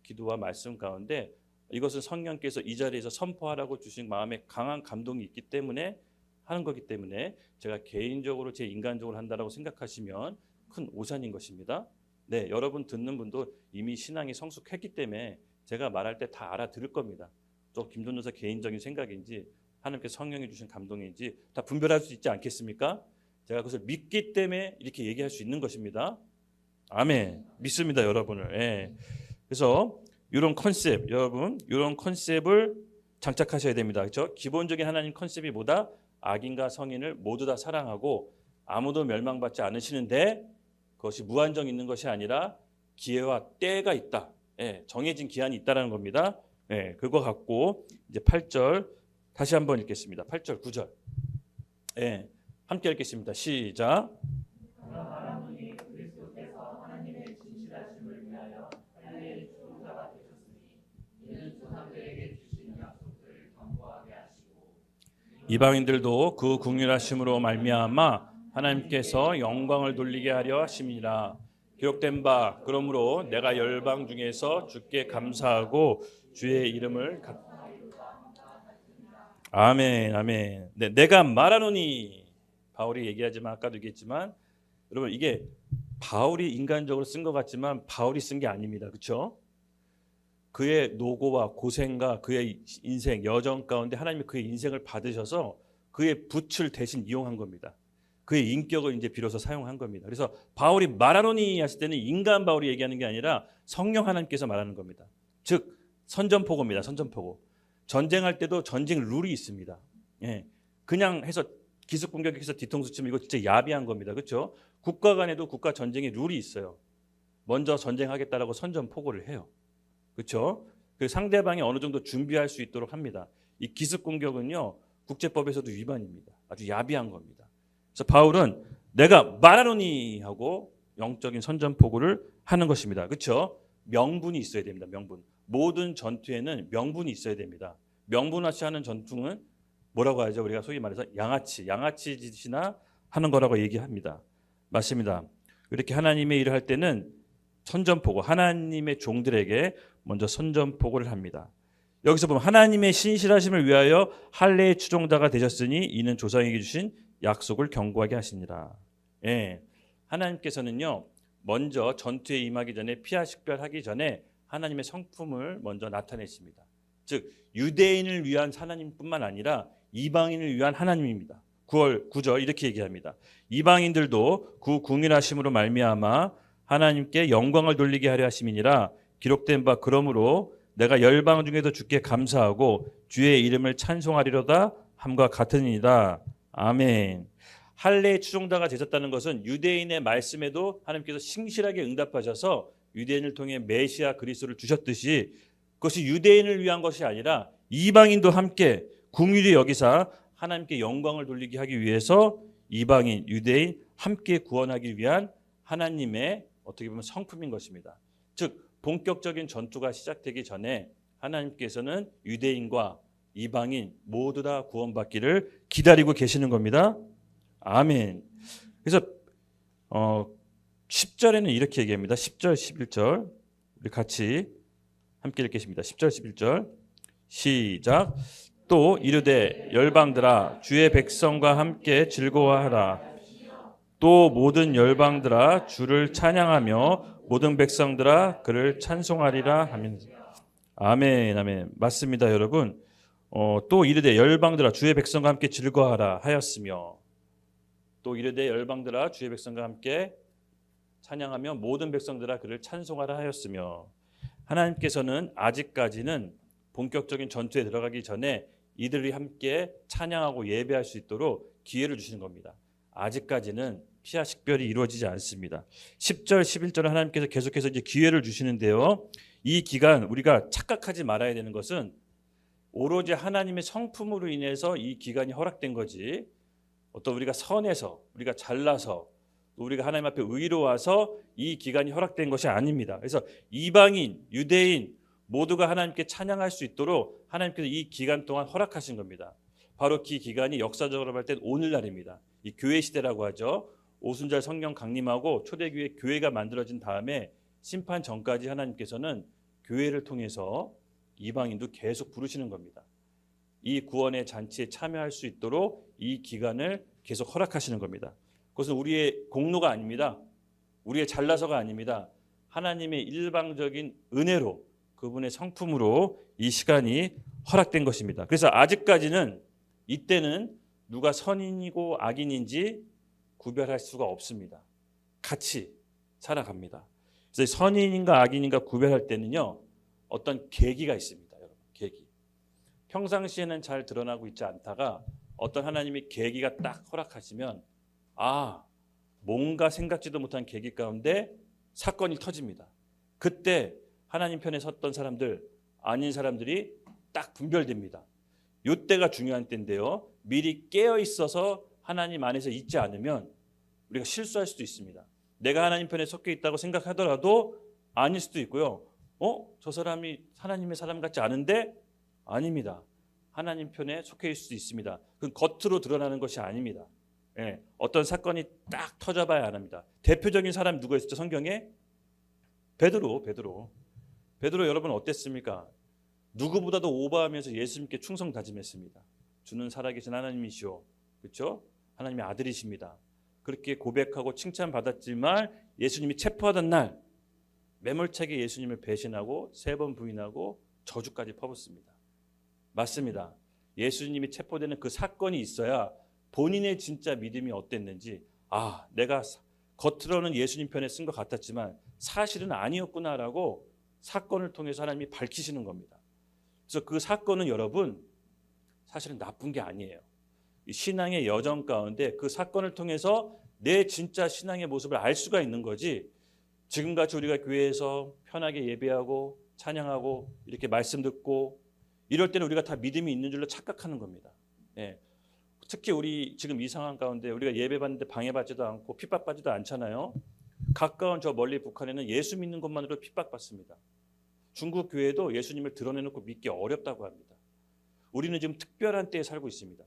B: 기도와 말씀 가운데 이것은 성령께서 이 자리에서 선포하라고 주신 마음에 강한 감동이 있기 때문에 하는 거기 때문에 제가 개인적으로 제 인간적으로 한다라고 생각하시면 큰 오산인 것입니다. 네, 여러분 듣는 분도 이미 신앙이 성숙했기 때문에 제가 말할 때 다 알아들을 겁니다. 또 김전도사 개인적인 생각인지 하나님께서 성령이 주신 감동인지 다 분별할 수 있지 않겠습니까? 제가 그것을 믿기 때문에 이렇게 얘기할 수 있는 것입니다. 아멘. 믿습니다, 여러분을. 예. 그래서 이런 컨셉, 여러분, 이런 컨셉을 장착하셔야 됩니다. 그렇죠? 기본적인 하나님 컨셉이 뭐다? 악인과 성인을 모두 다 사랑하고 아무도 멸망받지 않으시는데 그것이 무한정 있는 것이 아니라 기회와 때가 있다. 예, 정해진 기한이 있다라는 겁니다. 예, 그거 갖고 이제 8절 다시 한번 읽겠습니다. 8절, 9절. 예, 함께 읽겠습니다. 시작. 이방인들도 그 긍휼하심으로 말미암아 하나님께서 영광을 돌리게 하려 하심이라. 기록된 바 그러므로 내가 열방 중에서 주께 감사하고 주의 이름을 아멘, 아멘. 네, 내가 말하노니 바울이 얘기하지만 아까도 얘기했지만 여러분, 이게 바울이 인간적으로 쓴 것 같지만 바울이 쓴 게 아닙니다. 그렇죠? 그의 노고와 고생과 그의 인생 여정 가운데 하나님이 그의 인생을 받으셔서 그의 붓을 대신 이용한 겁니다. 그의 인격을 이제 비로소 사용한 겁니다. 그래서 바울이 말하노니 했을 때는 인간 바울이 얘기하는 게 아니라 성령 하나님께서 말하는 겁니다. 즉 선전포고입니다. 선전포고. 전쟁할 때도 전쟁 룰이 있습니다. 예. 그냥 해서 기습 공격해서 뒤통수 치면 이거 진짜 야비한 겁니다. 그렇죠? 국가 간에도 국가 전쟁의 룰이 있어요. 먼저 전쟁하겠다라고 선전포고를 해요. 그렇죠? 그 상대방이 어느 정도 준비할 수 있도록 합니다. 이 기습 공격은요, 국제법에서도 위반입니다. 아주 야비한 겁니다. 그래서 바울은 내가 말하노니 하고 영적인 선전포고를 하는 것입니다. 그렇죠? 명분이 있어야 됩니다. 명분. 모든 전투에는 명분이 있어야 됩니다. 명분없이 하는 전투는 뭐라고 하죠? 우리가 소위 말해서 양아치 짓이나 하는 거라고 얘기합니다. 맞습니다. 이렇게 하나님의 일을 할 때는 선전포고, 하나님의 종들에게 먼저 선전포고를 합니다. 여기서 보면 하나님의 신실하심을 위하여 할례의 추종자가 되셨으니 이는 조상에게 주신 약속을 견고하게 하시니라. 예, 하나님께서는요, 먼저 전투에 임하기 전에 피하 식별하기 전에 하나님의 성품을 먼저 나타내십니다. 즉 유대인을 위한 하나님뿐만 아니라 이방인을 위한 하나님입니다. 9절 이렇게 얘기합니다. 이방인들도 그 궁일하심으로 말미암아 하나님께 영광을 돌리게 하려 하심이니라. 기록된 바 그러므로 내가 열방 중에도 주께 감사하고 주의 이름을 찬송하리로다 함과 같으니이다. 아멘. 할례의 추종자가 되셨다는 것은 유대인의 말씀에도 하나님께서 신실하게 응답하셔서 유대인을 통해 메시아 그리스도를 주셨듯이 그것이 유대인을 위한 것이 아니라 이방인도 함께 긍휼히 여기사 하나님께 영광을 돌리게 하기 위해서 이방인, 유대인 함께 구원하기 위한 하나님의 어떻게 보면 성품인 것입니다. 즉 본격적인 전투가 시작되기 전에 하나님께서는 유대인과 이방인 모두 다 구원받기를 기다리고 계시는 겁니다. 아멘. 그래서 10절에는 이렇게 얘기합니다. 10절, 11절 우리 같이 함께 읽겠습니다. 10절, 11절 시작. 또 이르되 열방들아 주의 백성과 함께 즐거워하라. 또 모든 열방들아 주를 찬양하며 모든 백성들아 그를 찬송하리라 하면 아멘, 아멘. 맞습니다, 여러분. 또 이르되 열방들아 주의 백성과 함께 즐거워하라 하였으며 또 이르되 열방들아 주의 백성과 함께 찬양하며 모든 백성들아 그를 찬송하라 하였으며 하나님께서는 아직까지는 본격적인 전투에 들어가기 전에 이들이 함께 찬양하고 예배할 수 있도록 기회를 주시는 겁니다. 아직까지는 피하 식별이 이루어지지 않습니다. 10절, 11절은 하나님께서 계속해서 이제 기회를 주시는데요. 이 기간 우리가 착각하지 말아야 되는 것은 오로지 하나님의 성품으로 인해서 이 기간이 허락된 거지 어떤 우리가 선해서 우리가 잘나서 우리가 하나님 앞에 의로워서 이 기간이 허락된 것이 아닙니다. 그래서 이방인, 유대인 모두가 하나님께 찬양할 수 있도록 하나님께서 이 기간 동안 허락하신 겁니다. 바로 그 기간이 역사적으로 볼 땐 오늘날입니다. 이 교회 시대라고 하죠. 오순절 성령 강림하고 초대교회 교회가 만들어진 다음에 심판 전까지 하나님께서는 교회를 통해서 이방인도 계속 부르시는 겁니다. 이 구원의 잔치에 참여할 수 있도록 이 기간을 계속 허락하시는 겁니다. 그것은 우리의 공로가 아닙니다. 우리의 잘나서가 아닙니다. 하나님의 일방적인 은혜로 그분의 성품으로 이 시간이 허락된 것입니다. 그래서 아직까지는 이때는 누가 선인이고 악인인지 구별할 수가 없습니다. 같이 살아갑니다. 그래서 선인인가 악인인가 구별할 때는요. 어떤 계기가 있습니다. 여러분, 계기. 평상시에는 잘 드러나고 있지 않다가 어떤 하나님이 계기가 딱 허락하시면 뭔가 생각지도 못한 계기 가운데 사건이 터집니다. 그때 하나님 편에 섰던 사람들, 아닌 사람들이 딱 분별됩니다. 이때가 중요한 때인데요. 미리 깨어 있어서 하나님 안에서 있지 않으면 우리가 실수할 수도 있습니다. 내가 하나님 편에 섞여 있다고 생각하더라도 아닐 수도 있고요. 저 사람이 하나님의 사람 같지 않은데 아닙니다. 하나님 편에 속해 있을 수도 있습니다. 그건 겉으로 드러나는 것이 아닙니다. 예, 어떤 사건이 딱 터져봐야 안 합니다. 대표적인 사람이 누가 있었죠? 성경에? 베드로 여러분 어땠습니까? 누구보다도 오버하면서 예수님께 충성 다짐했습니다. 주는 살아계신 하나님이시오. 그렇죠? 하나님의 아들이십니다. 그렇게 고백하고 칭찬받았지만 예수님이 체포하던 날 매몰차게 예수님을 배신하고 3번 부인하고 저주까지 퍼붓습니다. 맞습니다. 예수님이 체포되는 그 사건이 있어야 본인의 진짜 믿음이 어땠는지 내가 겉으로는 예수님 편에 쓴 것 같았지만 사실은 아니었구나라고 사건을 통해서 하나님이 밝히시는 겁니다. 그래서 그 사건은 여러분 사실은 나쁜 게 아니에요. 신앙의 여정 가운데 그 사건을 통해서 내 진짜 신앙의 모습을 알 수가 있는 거지 지금같이 우리가 교회에서 편하게 예배하고 찬양하고 이렇게 말씀 듣고 이럴 때는 우리가 다 믿음이 있는 줄로 착각하는 겁니다. 예. 특히 우리 지금 이 상황 가운데 우리가 예배받는데 방해받지도 않고 핍박받지도 않잖아요. 가까운 저 멀리 북한에는 예수 믿는 것만으로 핍박받습니다. 중국 교회도 예수님을 드러내놓고 믿기 어렵다고 합니다. 우리는 지금 특별한 때에 살고 있습니다.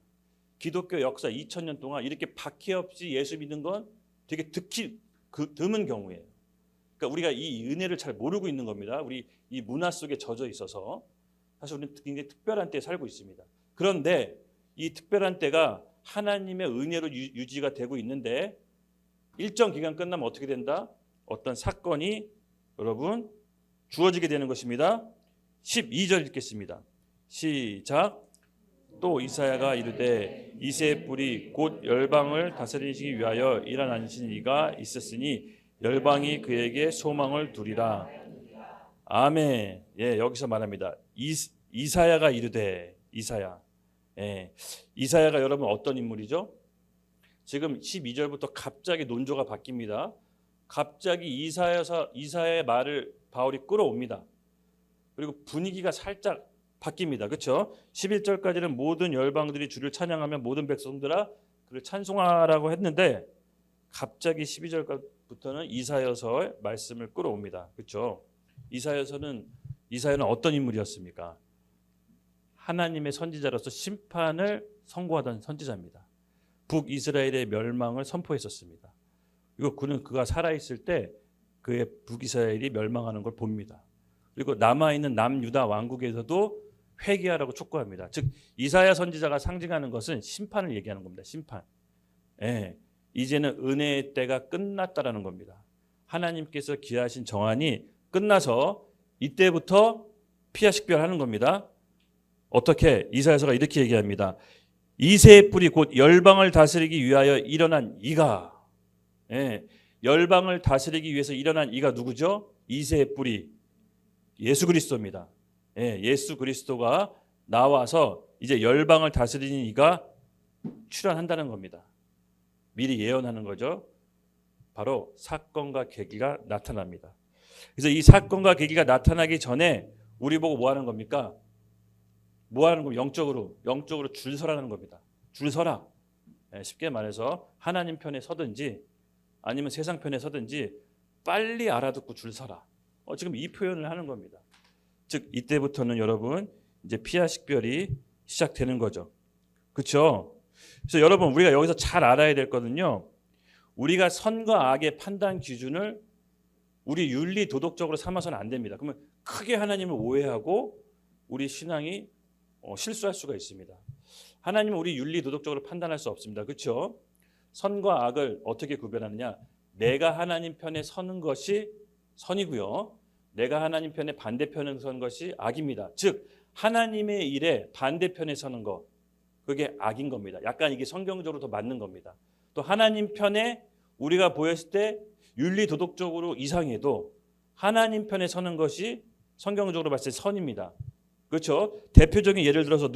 B: 기독교 역사 2000년 동안 이렇게 박해 없이 예수 믿는 건 되게 드문 경우예요. 그러니까 우리가 이 은혜를 잘 모르고 있는 겁니다. 우리 이 문화 속에 젖어 있어서 사실 우리는 굉장히 특별한 때에 살고 있습니다. 그런데 이 특별한 때가 하나님의 은혜로 유지가 되고 있는데 일정 기간 끝나면 어떻게 된다? 어떤 사건이 여러분 주어지게 되는 것입니다. 12절 읽겠습니다. 시작. 또 이사야가 이르되 이새의 뿔이 곧 열방을 다스리시기 위하여 일어나신 이가 있었으니 열방이 그에게 소망을 두리라. 아멘. 예, 여기서 말합니다. 이사야가 이르되 이사야. 예. 이사야가 여러분 어떤 인물이죠? 지금 12절부터 갑자기 논조가 바뀝니다. 갑자기 이사야의 말을 바울이 끌어옵니다. 그리고 분위기가 살짝 바뀝니다. 그렇죠? 11절까지는 모든 열방들이 주를 찬양하며 모든 백성들아 그를 찬송하라고 했는데 갑자기 12절부터는 이사야서의 말씀을 끌어옵니다. 그렇죠? 이사야는 어떤 인물이었습니까? 하나님의 선지자로서 심판을 선고하던 선지자입니다. 북이스라엘의 멸망을 선포했었습니다. 이거 그가 살아있을 때 그의 북이스라엘이 멸망하는 걸 봅니다. 그리고 남아있는 남유다 왕국에서도 회개하라고 촉구합니다. 즉 이사야 선지자가 상징하는 것은 심판을 얘기하는 겁니다. 심판. 예, 이제는 은혜의 때가 끝났다라는 겁니다. 하나님께서 기하신 정한이 끝나서 이때부터 피하식별하는 겁니다. 어떻게? 이사야서가 이렇게 얘기합니다. 이새의 뿔이 곧 열방을 다스리기 위하여 일어난 이가, 예, 열방을 다스리기 위해서 일어난 이가 누구죠? 이새의 뿔이 예수 그리스도입니다. 예, 예수 그리스도가 나와서 이제 열방을 다스리는 이가 출현한다는 겁니다. 미리 예언하는 거죠. 바로 사건과 계기가 나타납니다. 그래서 이 사건과 계기가 나타나기 전에 우리 보고 뭐 하는 겁니까? 뭐 하는 거? 영적으로 줄 서라는 겁니다. 줄 서라. 예, 쉽게 말해서 하나님 편에 서든지 아니면 세상 편에 서든지 빨리 알아듣고 줄 서라. 지금 이 표현을 하는 겁니다. 즉 이때부터는 여러분 이제 피하식별이 시작되는 거죠. 그렇죠? 그래서 여러분 우리가 여기서 잘 알아야 될 거는요. 우리가 선과 악의 판단 기준을 우리 윤리 도덕적으로 삼아서는 안 됩니다. 그러면 크게 하나님을 오해하고 우리 신앙이 실수할 수가 있습니다. 하나님은 우리 윤리 도덕적으로 판단할 수 없습니다. 그렇죠? 선과 악을 어떻게 구별하느냐? 내가 하나님 편에 서는 것이 선이고요. 내가 하나님 편에 반대편에 서는 것이 악입니다. 즉 하나님의 일에 반대편에 서는 것, 그게 악인 겁니다. 약간 이게 성경적으로 더 맞는 겁니다. 또 하나님 편에 우리가 보였을 때 윤리 도덕적으로 이상해도 하나님 편에 서는 것이 성경적으로 봤을 때 선입니다. 그렇죠? 대표적인 예를 들어서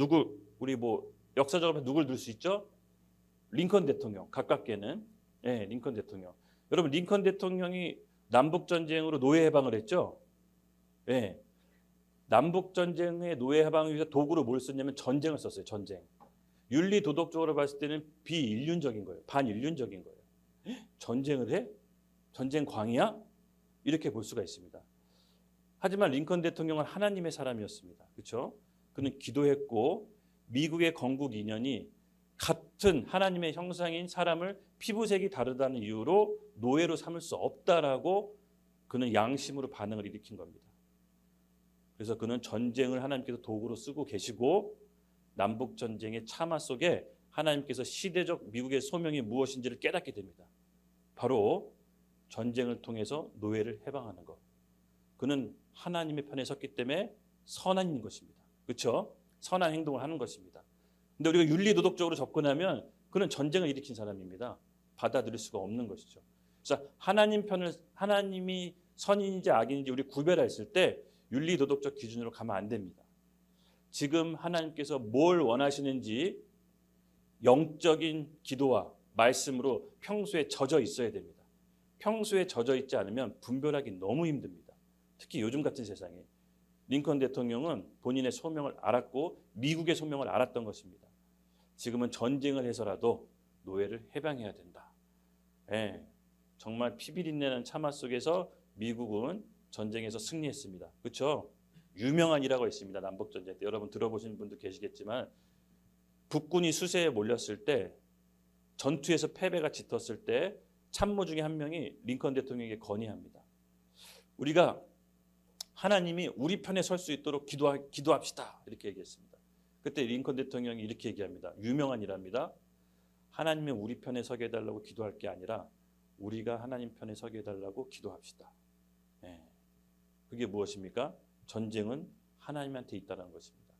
B: 우리 역사적으로 누굴 들 수 있죠? 링컨 대통령, 가깝게는 링컨 대통령. 여러분 링컨 대통령이 남북 전쟁으로 노예 해방을 했죠? 예. 남북 전쟁의 노예 해방을 위해서 도구로 뭘 썼냐면 전쟁을 썼어요. 전쟁. 윤리 도덕적으로 봤을 때는 비인륜적인 거예요. 반인륜적인 거예요. 전쟁을 해? 전쟁 광이야? 이렇게 볼 수가 있습니다. 하지만 링컨 대통령은 하나님의 사람이었습니다. 그렇죠? 그는 기도했고 미국의 건국 이념이 같은 하나님의 형상인 사람을 피부색이 다르다는 이유로 노예로 삼을 수 없다라고 그는 양심으로 반응을 일으킨 겁니다. 그래서 그는 전쟁을 하나님께서 도구로 쓰고 계시고 남북 전쟁의 참화 속에 하나님께서 시대적 미국의 소명이 무엇인지를 깨닫게 됩니다. 바로 전쟁을 통해서 노예를 해방하는 것. 그는 하나님의 편에 섰기 때문에 선한 것입니다. 그렇죠? 선한 행동을 하는 것입니다. 근데 우리가 윤리 도덕적으로 접근하면 그는 전쟁을 일으킨 사람입니다. 받아들일 수가 없는 것이죠. 그래서 하나님이 선인지 악인지 우리 구별했을 때 윤리 도덕적 기준으로 가면 안 됩니다. 지금 하나님께서 뭘 원하시는지 영적인 기도와 말씀으로 평소에 젖어 있어야 됩니다. 평소에 젖어 있지 않으면 분별하기 너무 힘듭니다. 특히 요즘 같은 세상에. 링컨 대통령은 본인의 소명을 알았고 미국의 소명을 알았던 것입니다. 지금은 전쟁을 해서라도 노예를 해방해야 된다. 정말 피비린내는 참화 속에서 미국은 전쟁에서 승리했습니다. 그렇죠? 유명한 일화가 있습니다. 남북전쟁 때 여러분 들어보신 분도 계시겠지만 북군이 수세에 몰렸을 때 전투에서 패배가 짙었을 때 참모 중에 한 명이 링컨 대통령에게 건의합니다. 우리가 하나님이 우리 편에 설 수 있도록 기도합시다. 이렇게 얘기했습니다. 그때 링컨 대통령이 이렇게 얘기합니다. 유명한 일합니다. 하나님이 우리 편에 서게 해달라고 기도할 게 아니라 우리가 하나님 편에 서게 해달라고 기도합시다. 그게 무엇입니까? 전쟁은 하나님한테 있다는 것입니다.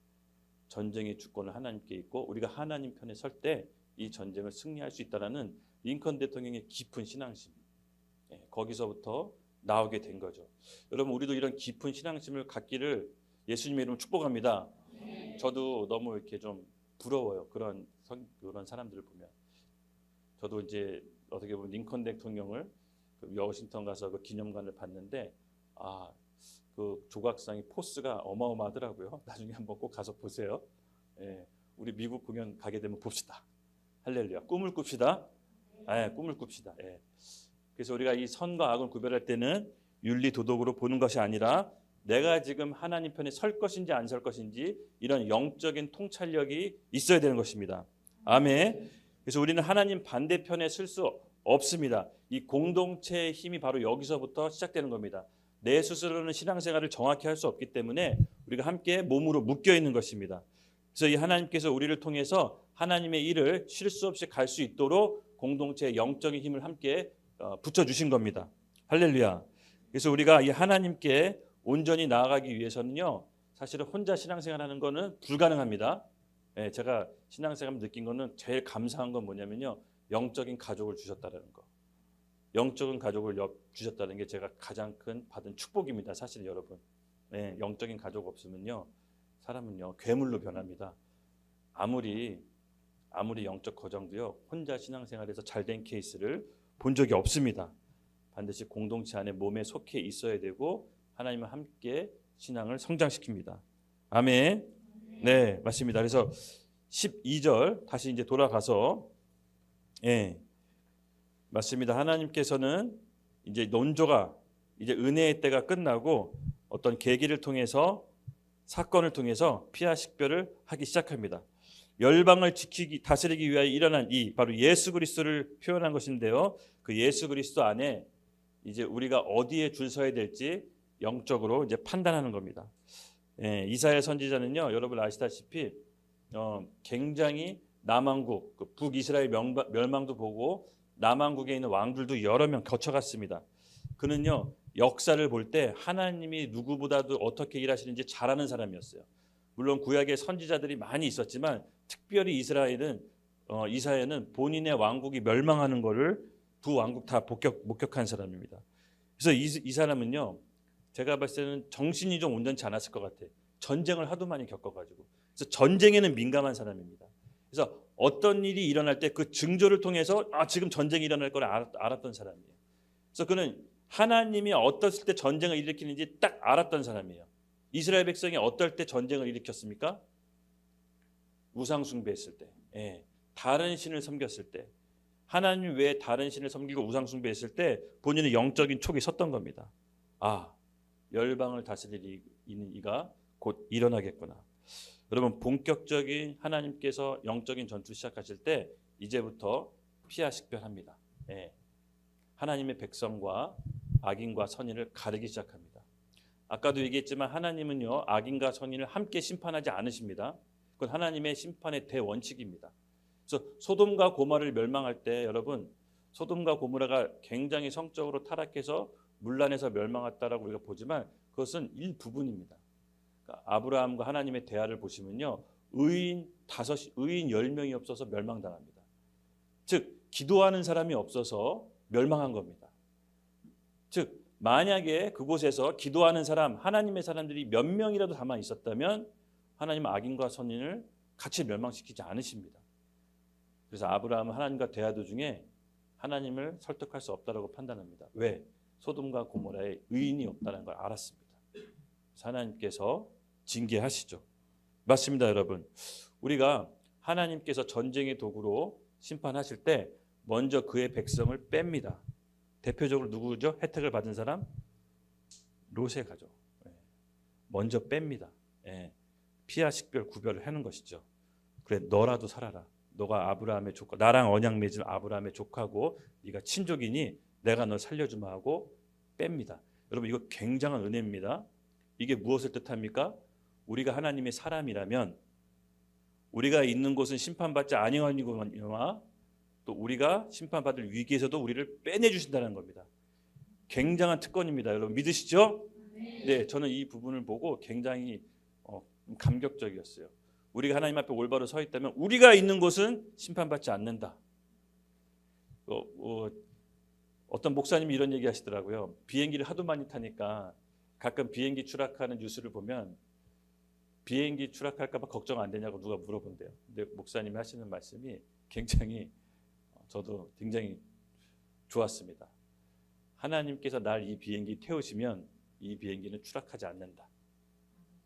B: 전쟁의 주권은 하나님께 있고 우리가 하나님 편에 설 때 이 전쟁을 승리할 수 있다라는 링컨 대통령의 깊은 신앙심, 거기서부터 나오게 된 거죠. 여러분 우리도 이런 깊은 신앙심을 갖기를 예수님의 이름으로 축복합니다. 저도 너무 이렇게 좀 부러워요. 그런 사람들을 보면. 저도 이제 어떻게 보면 링컨 대통령을 워싱턴 가서 그 기념관을 봤는데 그 조각상의 포스가 어마어마하더라고요. 나중에 한번 꼭 가서 보세요. 우리 미국 공연 가게 되면 봅시다. 할렐루야. 꿈을 꿉시다. 꿈을 꿉시다. 그래서 우리가 이 선과 악을 구별할 때는 윤리 도덕으로 보는 것이 아니라 내가 지금 하나님 편에 설 것인지 안 설 것인지 이런 영적인 통찰력이 있어야 되는 것입니다. 아멘. 그래서 우리는 하나님 반대편에 설 수 없습니다. 이 공동체의 힘이 바로 여기서부터 시작되는 겁니다. 내 스스로는 신앙생활을 정확히 할 수 없기 때문에 우리가 함께 몸으로 묶여 있는 것입니다. 그래서 이 하나님께서 우리를 통해서 하나님의 일을 쉴 수 없이 갈 수 있도록 공동체의 영적인 힘을 함께 붙여주신 겁니다. 할렐루야. 그래서 우리가 이 하나님께 온전히 나아가기 위해서는요, 사실은 혼자 신앙생활하는 거는 불가능합니다. 제가 신앙생활 느낀 거는 제일 감사한 건 뭐냐면요, 영적인 가족을 주셨다는 거. 영적인 가족을 주셨다는 게 제가 가장 큰 받은 축복입니다. 사실 여러분, 영적인 가족 없으면요, 사람은요 괴물로 변합니다. 아무리 영적 거정도요, 혼자 신앙생활에서 잘된 케이스를 본 적이 없습니다. 반드시 공동체 안에 몸에 속해 있어야 되고 하나님과 함께 신앙을 성장시킵니다. 아멘. 네, 맞습니다. 그래서 12절 다시 이제 돌아가서 맞습니다. 하나님께서는 이제 논조가 이제 은혜의 때가 끝나고 어떤 계기를 통해서 사건을 통해서 피하 식별을 하기 시작합니다. 열방을 다스리기 위하여 일어난 바로 예수 그리스도를 표현한 것인데요. 그 예수 그리스도 안에 이제 우리가 어디에 줄 서야 될지 영적으로 이제 판단하는 겁니다. 이사야 선지자는요, 여러분 아시다시피 굉장히 남왕국, 그 북이스라엘 멸망도 보고 남왕국에 있는 왕들도 여러 명 거쳐갔습니다. 그는요, 역사를 볼 때 하나님이 누구보다도 어떻게 일하시는지 잘 아는 사람이었어요. 물론 구약에 선지자들이 많이 있었지만 특별히 이사야는 본인의 왕국이 멸망하는 것을 두 왕국 다 목격한 사람입니다. 그래서 이 사람은요, 제가 봤을 때는 정신이 좀 온전치 않았을 것 같아요. 전쟁을 하도 많이 겪어가지고. 그래서 전쟁에는 민감한 사람입니다. 그래서 어떤 일이 일어날 때 그 징조를 통해서 지금 전쟁이 일어날 걸 알았던 사람이에요. 그래서 그는 하나님이 어떻을 때 전쟁을 일으키는지 딱 알았던 사람이에요. 이스라엘 백성이 어떨 때 전쟁을 일으켰습니까? 우상 숭배했을 때, 다른 신을 섬겼을 때, 하나님 외에 다른 신을 섬기고 우상 숭배했을 때 본인의 영적인 촉이 섰던 겁니다. 열방을 다스릴 이가 곧 일어나겠구나. 여러분, 본격적인 하나님께서 영적인 전투를 시작하실 때 이제부터 피하 식별합니다. 하나님의 백성과 악인과 선인을 가르기 시작합니다. 아까도 얘기했지만 하나님은요, 악인과 선인을 함께 심판하지 않으십니다. 그건 하나님의 심판의 대원칙입니다. 그래서 소돔과 고모라를 멸망할 때 여러분, 소돔과 고모라가 굉장히 성적으로 타락해서 문란에서 멸망했다라고 우리가 보지만 그것은 일부분입니다. 그러니까 아브라함과 하나님의 대화를 보시면요, 의인 10명이 없어서 멸망당합니다. 즉 기도하는 사람이 없어서 멸망한 겁니다. 즉 만약에 그곳에서 기도하는 사람, 하나님의 사람들이 몇 명이라도 담아 있었다면 하나님은 악인과 선인을 같이 멸망시키지 않으십니다. 그래서 아브라함은 하나님과 대화 도중에 하나님을 설득할 수 없다라고 판단합니다. 왜? 소돔과 고모라에 의인이 없다는 걸 알았습니다. 그래서 하나님께서 징계하시죠. 맞습니다, 여러분. 우리가 하나님께서 전쟁의 도구로 심판하실 때 먼저 그의 백성을 뺍니다. 대표적으로 누구죠? 혜택을 받은 사람? 롯의 가족. 먼저 뺍니다. 피하 식별 구별을 하는 것이죠. 그래, 너라도 살아라. 너가 아브라함의 조카, 나랑 언약 맺은 아브라함의 조카고 네가 친족이니 내가 널 살려주마 하고 뺍니다. 여러분, 이거 굉장한 은혜입니다. 이게 무엇을 뜻합니까? 우리가 하나님의 사람이라면 우리가 있는 곳은 심판받지 아니하니거니와 또 우리가 심판받을 위기에서도 우리를 빼내주신다는 겁니다. 굉장한 특권입니다. 여러분 믿으시죠? 네, 저는 이 부분을 보고 굉장히 감격적이었어요. 우리가 하나님 앞에 올바로 서 있다면 우리가 있는 곳은 심판받지 않는다. 어떤 목사님이 이런 얘기 하시더라고요. 비행기를 하도 많이 타니까 가끔 비행기 추락하는 뉴스를 보면 비행기 추락할까 봐 걱정 안 되냐고 누가 물어본대요. 근데 목사님이 하시는 말씀이 저도 굉장히 좋았습니다. 하나님께서 날 이 비행기 태우시면 이 비행기는 추락하지 않는다.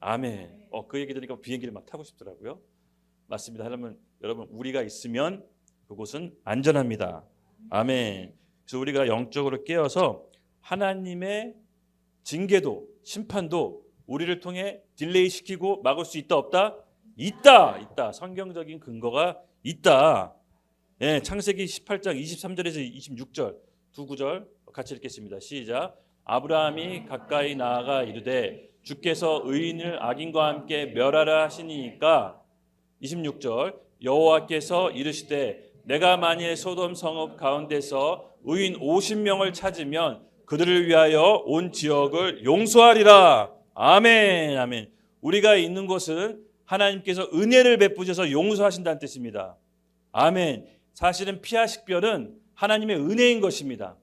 B: 아멘. 그 얘기 들으니까 비행기를 막 타고 싶더라고요. 맞습니다. 여러분 우리가 있으면 그곳은 안전합니다. 아멘. 그래서 우리가 영적으로 깨어서 하나님의 징계도 심판도 우리를 통해 딜레이 시키고 막을 수 있다 없다? 있다. 성경적인 근거가 있다. 예, 창세기 18장 23절에서 26절 두 구절 같이 읽겠습니다. 시작. 아브라함이 가까이 나아가 이르되 주께서 의인을 악인과 함께 멸하라 하시니까 26절 여호와께서 이르시되 내가 만일 소돔 성읍 가운데서 의인 50명을 찾으면 그들을 위하여 온 지역을 용서하리라. 아멘. 아멘. 우리가 있는 곳은 하나님께서 은혜를 베푸셔서 용서하신다는 뜻입니다. 아멘. 사실은 피하 식별은 하나님의 은혜인 것입니다.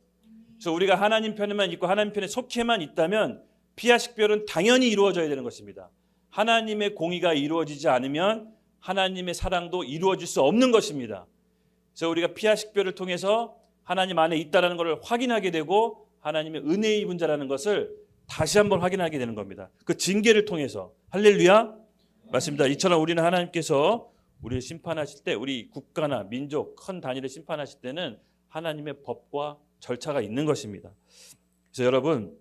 B: 그래서 우리가 하나님 편에만 있고 하나님 편에 속해만 있다면 피하 식별은 당연히 이루어져야 되는 것입니다. 하나님의 공의가 이루어지지 않으면 하나님의 사랑도 이루어질 수 없는 것입니다. 그래서 우리가 피하 식별을 통해서 하나님 안에 있다는 것을 확인하게 되고 하나님의 은혜의 입은 자라는 것을 다시 한번 확인하게 되는 겁니다. 그 징계를 통해서. 할렐루야. 맞습니다. 이처럼 우리는 하나님께서 우리를 심판하실 때 우리 국가나 민족 큰 단위를 심판하실 때는 하나님의 법과 절차가 있는 것입니다. 그래서 여러분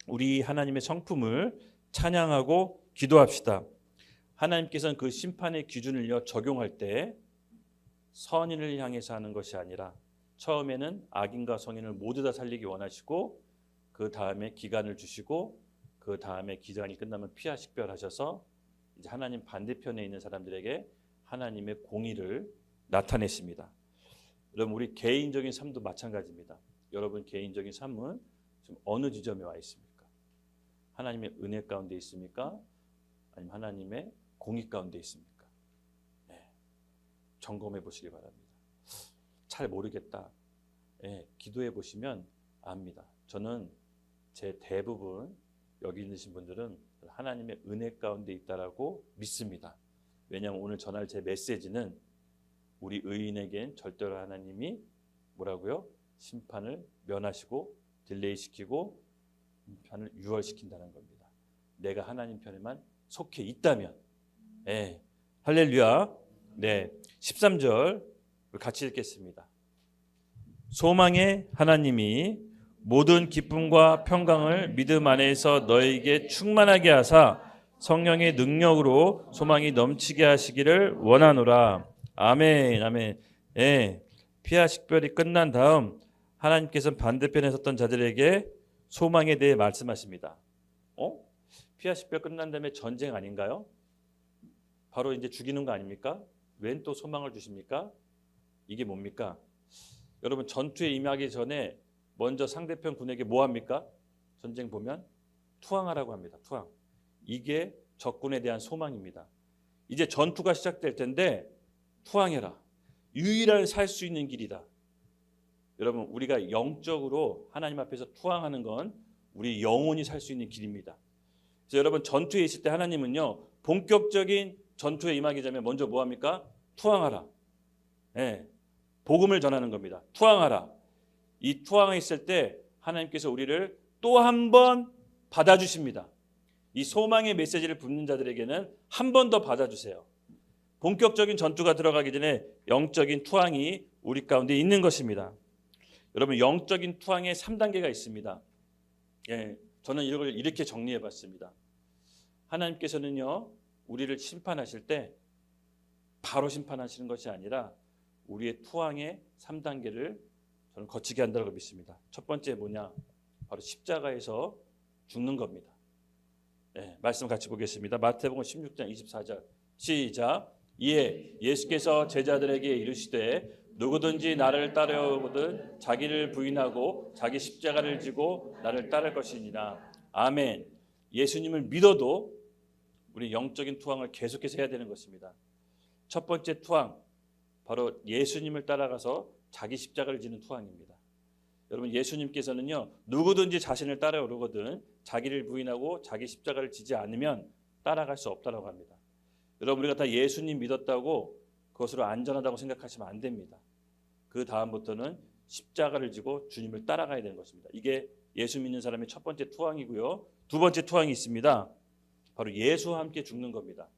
B: 우리 하나님의 성품을 찬양하고 기도합시다. 하나님께서는 그 심판의 기준을 적용할 때 선인을 향해서 하는 것이 아니라 처음에는 악인과 성인을 모두 다 살리기 원하시고 그 다음에 기간을 주시고 그 다음에 기간이 끝나면 피하 식별하셔서 이제 하나님 반대편에 있는 사람들에게 하나님의 공의를 나타내십니다. 여러분 우리 개인적인 삶도 마찬가지입니다. 여러분 개인적인 삶은 지금 어느 지점에 와 있습니까? 하나님의 은혜 가운데 있습니까? 아니면 하나님의 공의 가운데 있습니까? 네. 점검해 보시기 바랍니다. 잘 모르겠다. 네. 기도해 보시면 압니다. 저는 제 대부분 여기 있으신 분들은 하나님의 은혜 가운데 있다라고 믿습니다. 왜냐하면 오늘 전할 제 메시지는 우리 의인에겐 절대로 하나님이 뭐라고요? 심판을 면하시고 딜레이시키고 심판을 유월시킨다는 겁니다. 내가 하나님 편에만 속해 있다면. 네. 할렐루야. 네. 13절 같이 읽겠습니다. 소망의 하나님이 모든 기쁨과 평강을 믿음 안에서 너에게 충만하게 하사 성령의 능력으로 소망이 넘치게 하시기를 원하노라. 아멘. 아멘. 예. 피하 식별이 끝난 다음 하나님께서는 반대편에 섰던 자들에게 소망에 대해 말씀하십니다. 피하 식별 끝난 다음에 전쟁 아닌가요? 바로 이제 죽이는 거 아닙니까? 웬 또 소망을 주십니까? 이게 뭡니까? 여러분 전투에 임하기 전에 먼저 상대편 군에게 뭐 합니까? 전쟁 보면 투항하라고 합니다. 투항. 이게 적군에 대한 소망입니다. 이제 전투가 시작될 텐데 투항해라. 유일한 살 수 있는 길이다. 여러분 우리가 영적으로 하나님 앞에서 투항하는 건 우리 영혼이 살 수 있는 길입니다. 그래서 여러분 전투에 있을 때 하나님은요 본격적인 전투에 임하기 전에 먼저 뭐 합니까? 투항하라. 네. 복음을 전하는 겁니다. 투항하라. 이 투항에 있을 때 하나님께서 우리를 또 한 번 받아주십니다. 이 소망의 메시지를 붙는 자들에게는 한 번 더 받아주세요. 본격적인 전투가 들어가기 전에 영적인 투항이 우리 가운데 있는 것입니다. 여러분 영적인 투항에 3단계가 있습니다. 예, 저는 이걸 이렇게 정리해 봤습니다. 하나님께서는요 우리를 심판하실 때 바로 심판하시는 것이 아니라 우리의 투항의 3단계를 저는 거치게 한다고 믿습니다. 첫 번째 뭐냐? 바로 십자가에서 죽는 겁니다. 네, 말씀 같이 보겠습니다. 마태복음 16장 24절 시작. 이에 예수께서 제자들에게 이르시되 누구든지 나를 따르거든 자기를 부인하고 자기 십자가를 지고 나를 따를 것이니라. 아멘. 예수님을 믿어도 우리 영적인 투항을 계속해서 해야 되는 것입니다. 첫 번째 투항, 바로 예수님을 따라가서 자기 십자가를 지는 투항입니다. 여러분, 예수님께서는요, 누구든지 자신을 따라오려거든 자기를 부인하고 자기 십자가를 지지 않으면 따라갈 수 없다고 합니다. 여러분, 우리가 다 예수님 믿었다고 그것으로 안전하다고 생각하시면 안 됩니다. 그 다음부터는 십자가를 지고 주님을 따라가야 되는 것입니다. 이게 예수 믿는 사람의 첫 번째 투항이고요. 두 번째 투항이 있습니다. 바로 예수와 함께 죽는 겁니다.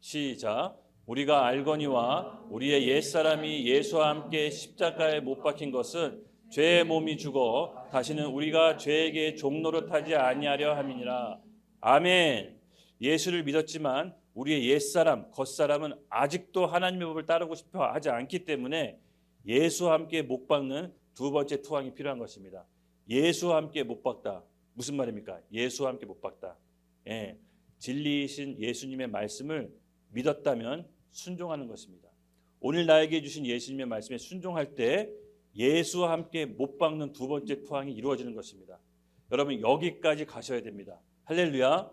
B: 시작. 우리가 알거니와 우리의 옛사람이 예수와 함께 십자가에 못 박힌 것은 죄의 몸이 죽어 다시는 우리가 죄에게 종노릇하지 아니하려 함이니라. 아멘. 예수를 믿었지만 우리의 옛사람, 겉사람은 아직도 하나님의 법을 따르고 싶어 하지 않기 때문에 예수와 함께 못 박는 두 번째 투항이 필요한 것입니다. 예수와 함께 못 박다. 무슨 말입니까? 예수와 함께 못 박다. 예, 진리이신 예수님의 말씀을 믿었다면 순종하는 것입니다. 오늘 나에게 주신 예수님의 말씀에 순종할 때 예수와 함께 못 박는 두 번째 투항이 이루어지는 것입니다. 여러분, 여기까지 가셔야 됩니다. 할렐루야.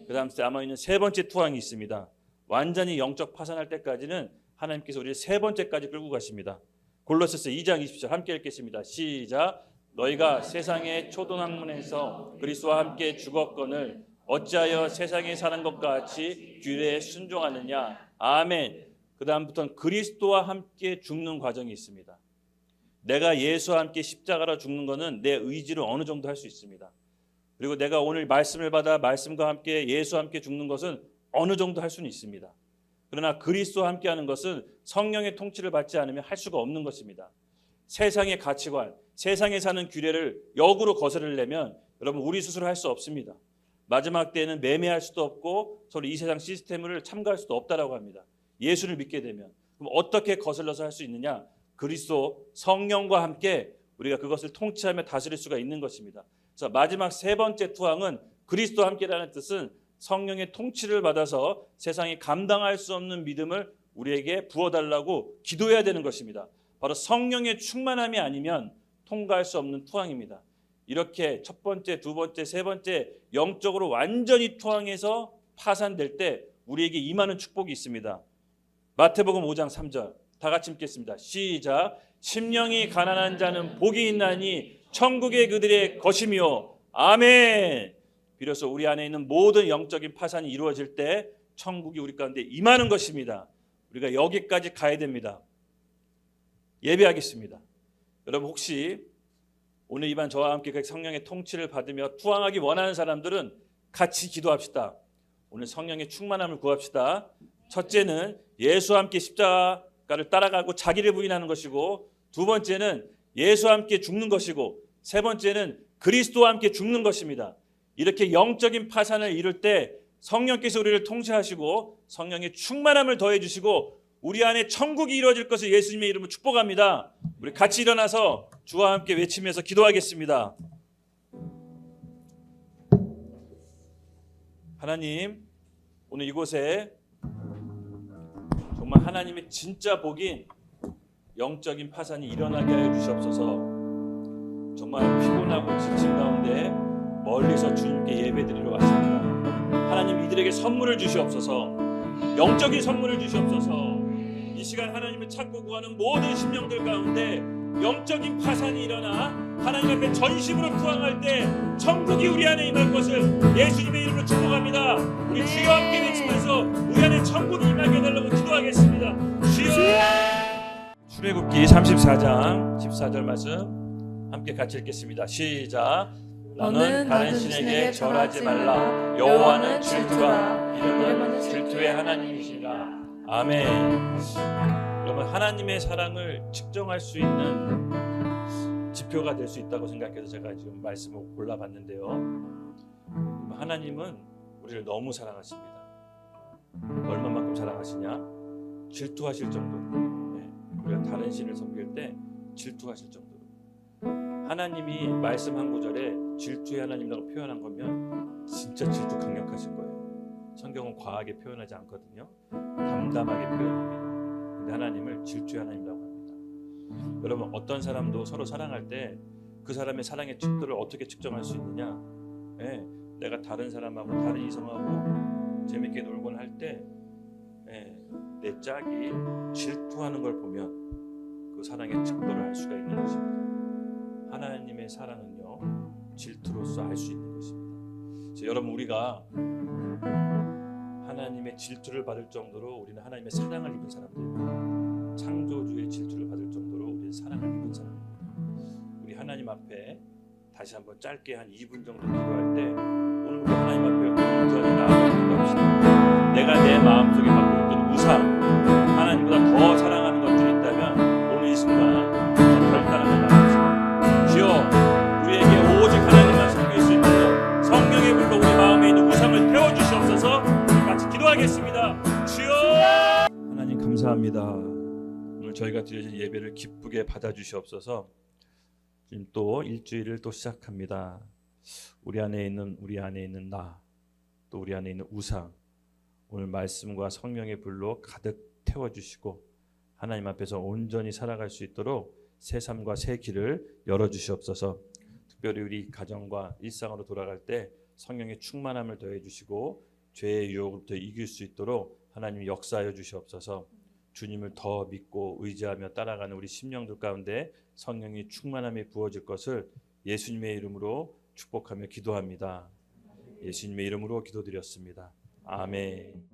B: 그 다음 남아있는 세 번째 투항이 있습니다. 완전히 영적 파산할 때까지는 하나님께서 우리를 세 번째까지 끌고 가십니다. 골로새서 2장 20절 함께 읽겠습니다. 시작. 너희가 세상의 초동학문에서 그리스도와 함께 죽었거늘 어찌하여 세상에 사는 것과 같이 규례에 순종하느냐. 아멘. 그 다음부터는 그리스도와 함께 죽는 과정이 있습니다. 내가 예수와 함께 십자가로 죽는 것은 내 의지로 어느 정도 할 수 있습니다. 그리고 내가 오늘 말씀을 받아 말씀과 함께 예수와 함께 죽는 것은 어느 정도 할 수는 있습니다. 그러나 그리스도와 함께 하는 것은 성령의 통치를 받지 않으면 할 수가 없는 것입니다. 세상의 가치관, 세상에 사는 규례를 역으로 거스르려면 여러분, 우리 스스로 할 수 없습니다. 마지막 때에는 매매할 수도 없고 서로 이 세상 시스템을 참가할 수도 없다라고 합니다. 예수를 믿게 되면. 그럼 어떻게 거슬러서 할 수 있느냐? 그리스도 성령과 함께 우리가 그것을 통치하며 다스릴 수가 있는 것입니다. 그래서 마지막 세 번째 투항은 그리스도와 함께라는 뜻은 성령의 통치를 받아서 세상이 감당할 수 없는 믿음을 우리에게 부어달라고 기도해야 되는 것입니다. 바로 성령의 충만함이 아니면 통과할 수 없는 투항입니다. 이렇게 첫 번째, 두 번째, 세 번째 영적으로 완전히 투항해서 파산될 때 우리에게 임하는 축복이 있습니다. 마태복음 5장 3절 다 같이 읽겠습니다. 시작. 심령이 가난한 자는 복이 있나니 천국의 그들의 것이며. 아멘. 비로소 우리 안에 있는 모든 영적인 파산이 이루어질 때 천국이 우리 가운데 임하는 것입니다. 우리가 여기까지 가야 됩니다. 예배하겠습니다. 여러분, 혹시 오늘 이반 저와 함께 성령의 통치를 받으며 투항하기 원하는 사람들은 같이 기도합시다. 오늘 성령의 충만함을 구합시다. 첫째는 예수와 함께 십자가를 따라가고 자기를 부인하는 것이고, 두 번째는 예수와 함께 죽는 것이고, 세 번째는 그리스도와 함께 죽는 것입니다. 이렇게 영적인 파산을 이룰 때 성령께서 우리를 통치하시고 성령의 충만함을 더해 주시고 우리 안에 천국이 이루어질 것을 예수님의 이름으로 축복합니다. 우리 같이 일어나서 주와 함께 외치면서 기도하겠습니다. 하나님, 오늘 이곳에 정말 하나님의 진짜 복인 영적인 파산이 일어나게 하여 주시옵소서. 정말 피곤하고 지친 가운데 멀리서 주님께 예배드리러 왔습니다. 하나님, 이들에게 선물을 주시옵소서. 영적인 선물을 주시옵소서. 이 시간 하나님을 찾고 구하는 모든 심령들 가운데 영적인 파산이 일어나 하나님 앞에 전심으로 투항할 때 천국이 우리 안에 임할 것을 예수님의 이름으로 축복합니다. 우리 주여 함께 외치면서 우리 안에 천국이 임하게 해달라고 기도하겠습니다. 주여. 출애굽기 34장 14절 말씀 함께 같이 읽겠습니다. 시작. 너는 다른 신에게 절하지 말라. 여호와는 질투가 이름은 질투의 하나님이시라. 아멘. 여러분, 하나님의 사랑을 측정할 수 있는 지표가 될 수 있다고 생각해서 제가 지금 말씀을 골라봤는데요. 하나님은 우리를 너무 사랑하십니다. 얼마만큼 사랑하시냐? 질투하실 정도로. 우리가 다른 신을 섬길 때 질투하실 정도로. 하나님이 말씀 한 구절에 질투의 하나님이라고 표현한 거면 진짜 질투 강력하실 거예요. 성경은 과하게 표현하지 않거든요. 담담하게 표현합니다. 근데 하나님을 질투의 하나님이라고 합니다. 여러분, 어떤 사람도 서로 사랑할 때 그 사람의 사랑의 측도를 어떻게 측정할 수 있느냐? 내가 다른 사람하고 다른 이성하고 재밌게 놀곤 할 때 내 짝이 질투하는 걸 보면 그 사랑의 특도를 알 수가 있는 것입니다. 하나님의 사랑은요, 질투로서 알 수 있는 것입니다. 그래서 여러분, 우리가 하나님의 질투를 받을 정도로 우리는 하나님의 사랑을 입은 사람들입니다. 창조주의 질투를 받을 정도로 우리는 사랑을 입은 사람입니다. 우리 하나님 앞에 다시 한번 짧게 한 2분 정도 기도할 때 오늘 우리 하나님 앞에 온전히 나아가 기도합시다. 내가 내 마음속에 갖고 있던 우상, 하나님보다 더 사랑하는 것들이 있다면 오늘 이 순간 결단하며 나갑시다. 주여, 우리에게 오직 하나님만 섬길 수 있도록 성령의 불로 우리 마음에 있는 우상을 태워주시옵소서. 같이 기도하겠습니다. 주여, 하나님 감사합니다. 오늘 저희가 드려진 예배를 기쁘게 받아주시옵소서. 지금 또 일주일을 또 시작합니다. 우리 안에 있는 나, 또 우리 안에 있는 우상, 오늘 말씀과 성령의 불로 가득 태워주시고 하나님 앞에서 온전히 살아갈 수 있도록 새 삶과 새 길을 열어주시옵소서. 특별히 우리 가정과 일상으로 돌아갈 때 성령의 충만함을 더해주시고 죄의 유혹으로부터 이길 수 있도록 하나님 역사하여 주시옵소서. 주님을 더 믿고 의지하며 따라가는 우리 심령들 가운데 성령의 충만함이 부어질 것을 예수님의 이름으로 축복하며 기도합니다. 예수님의 이름으로 기도드렸습니다. 아멘.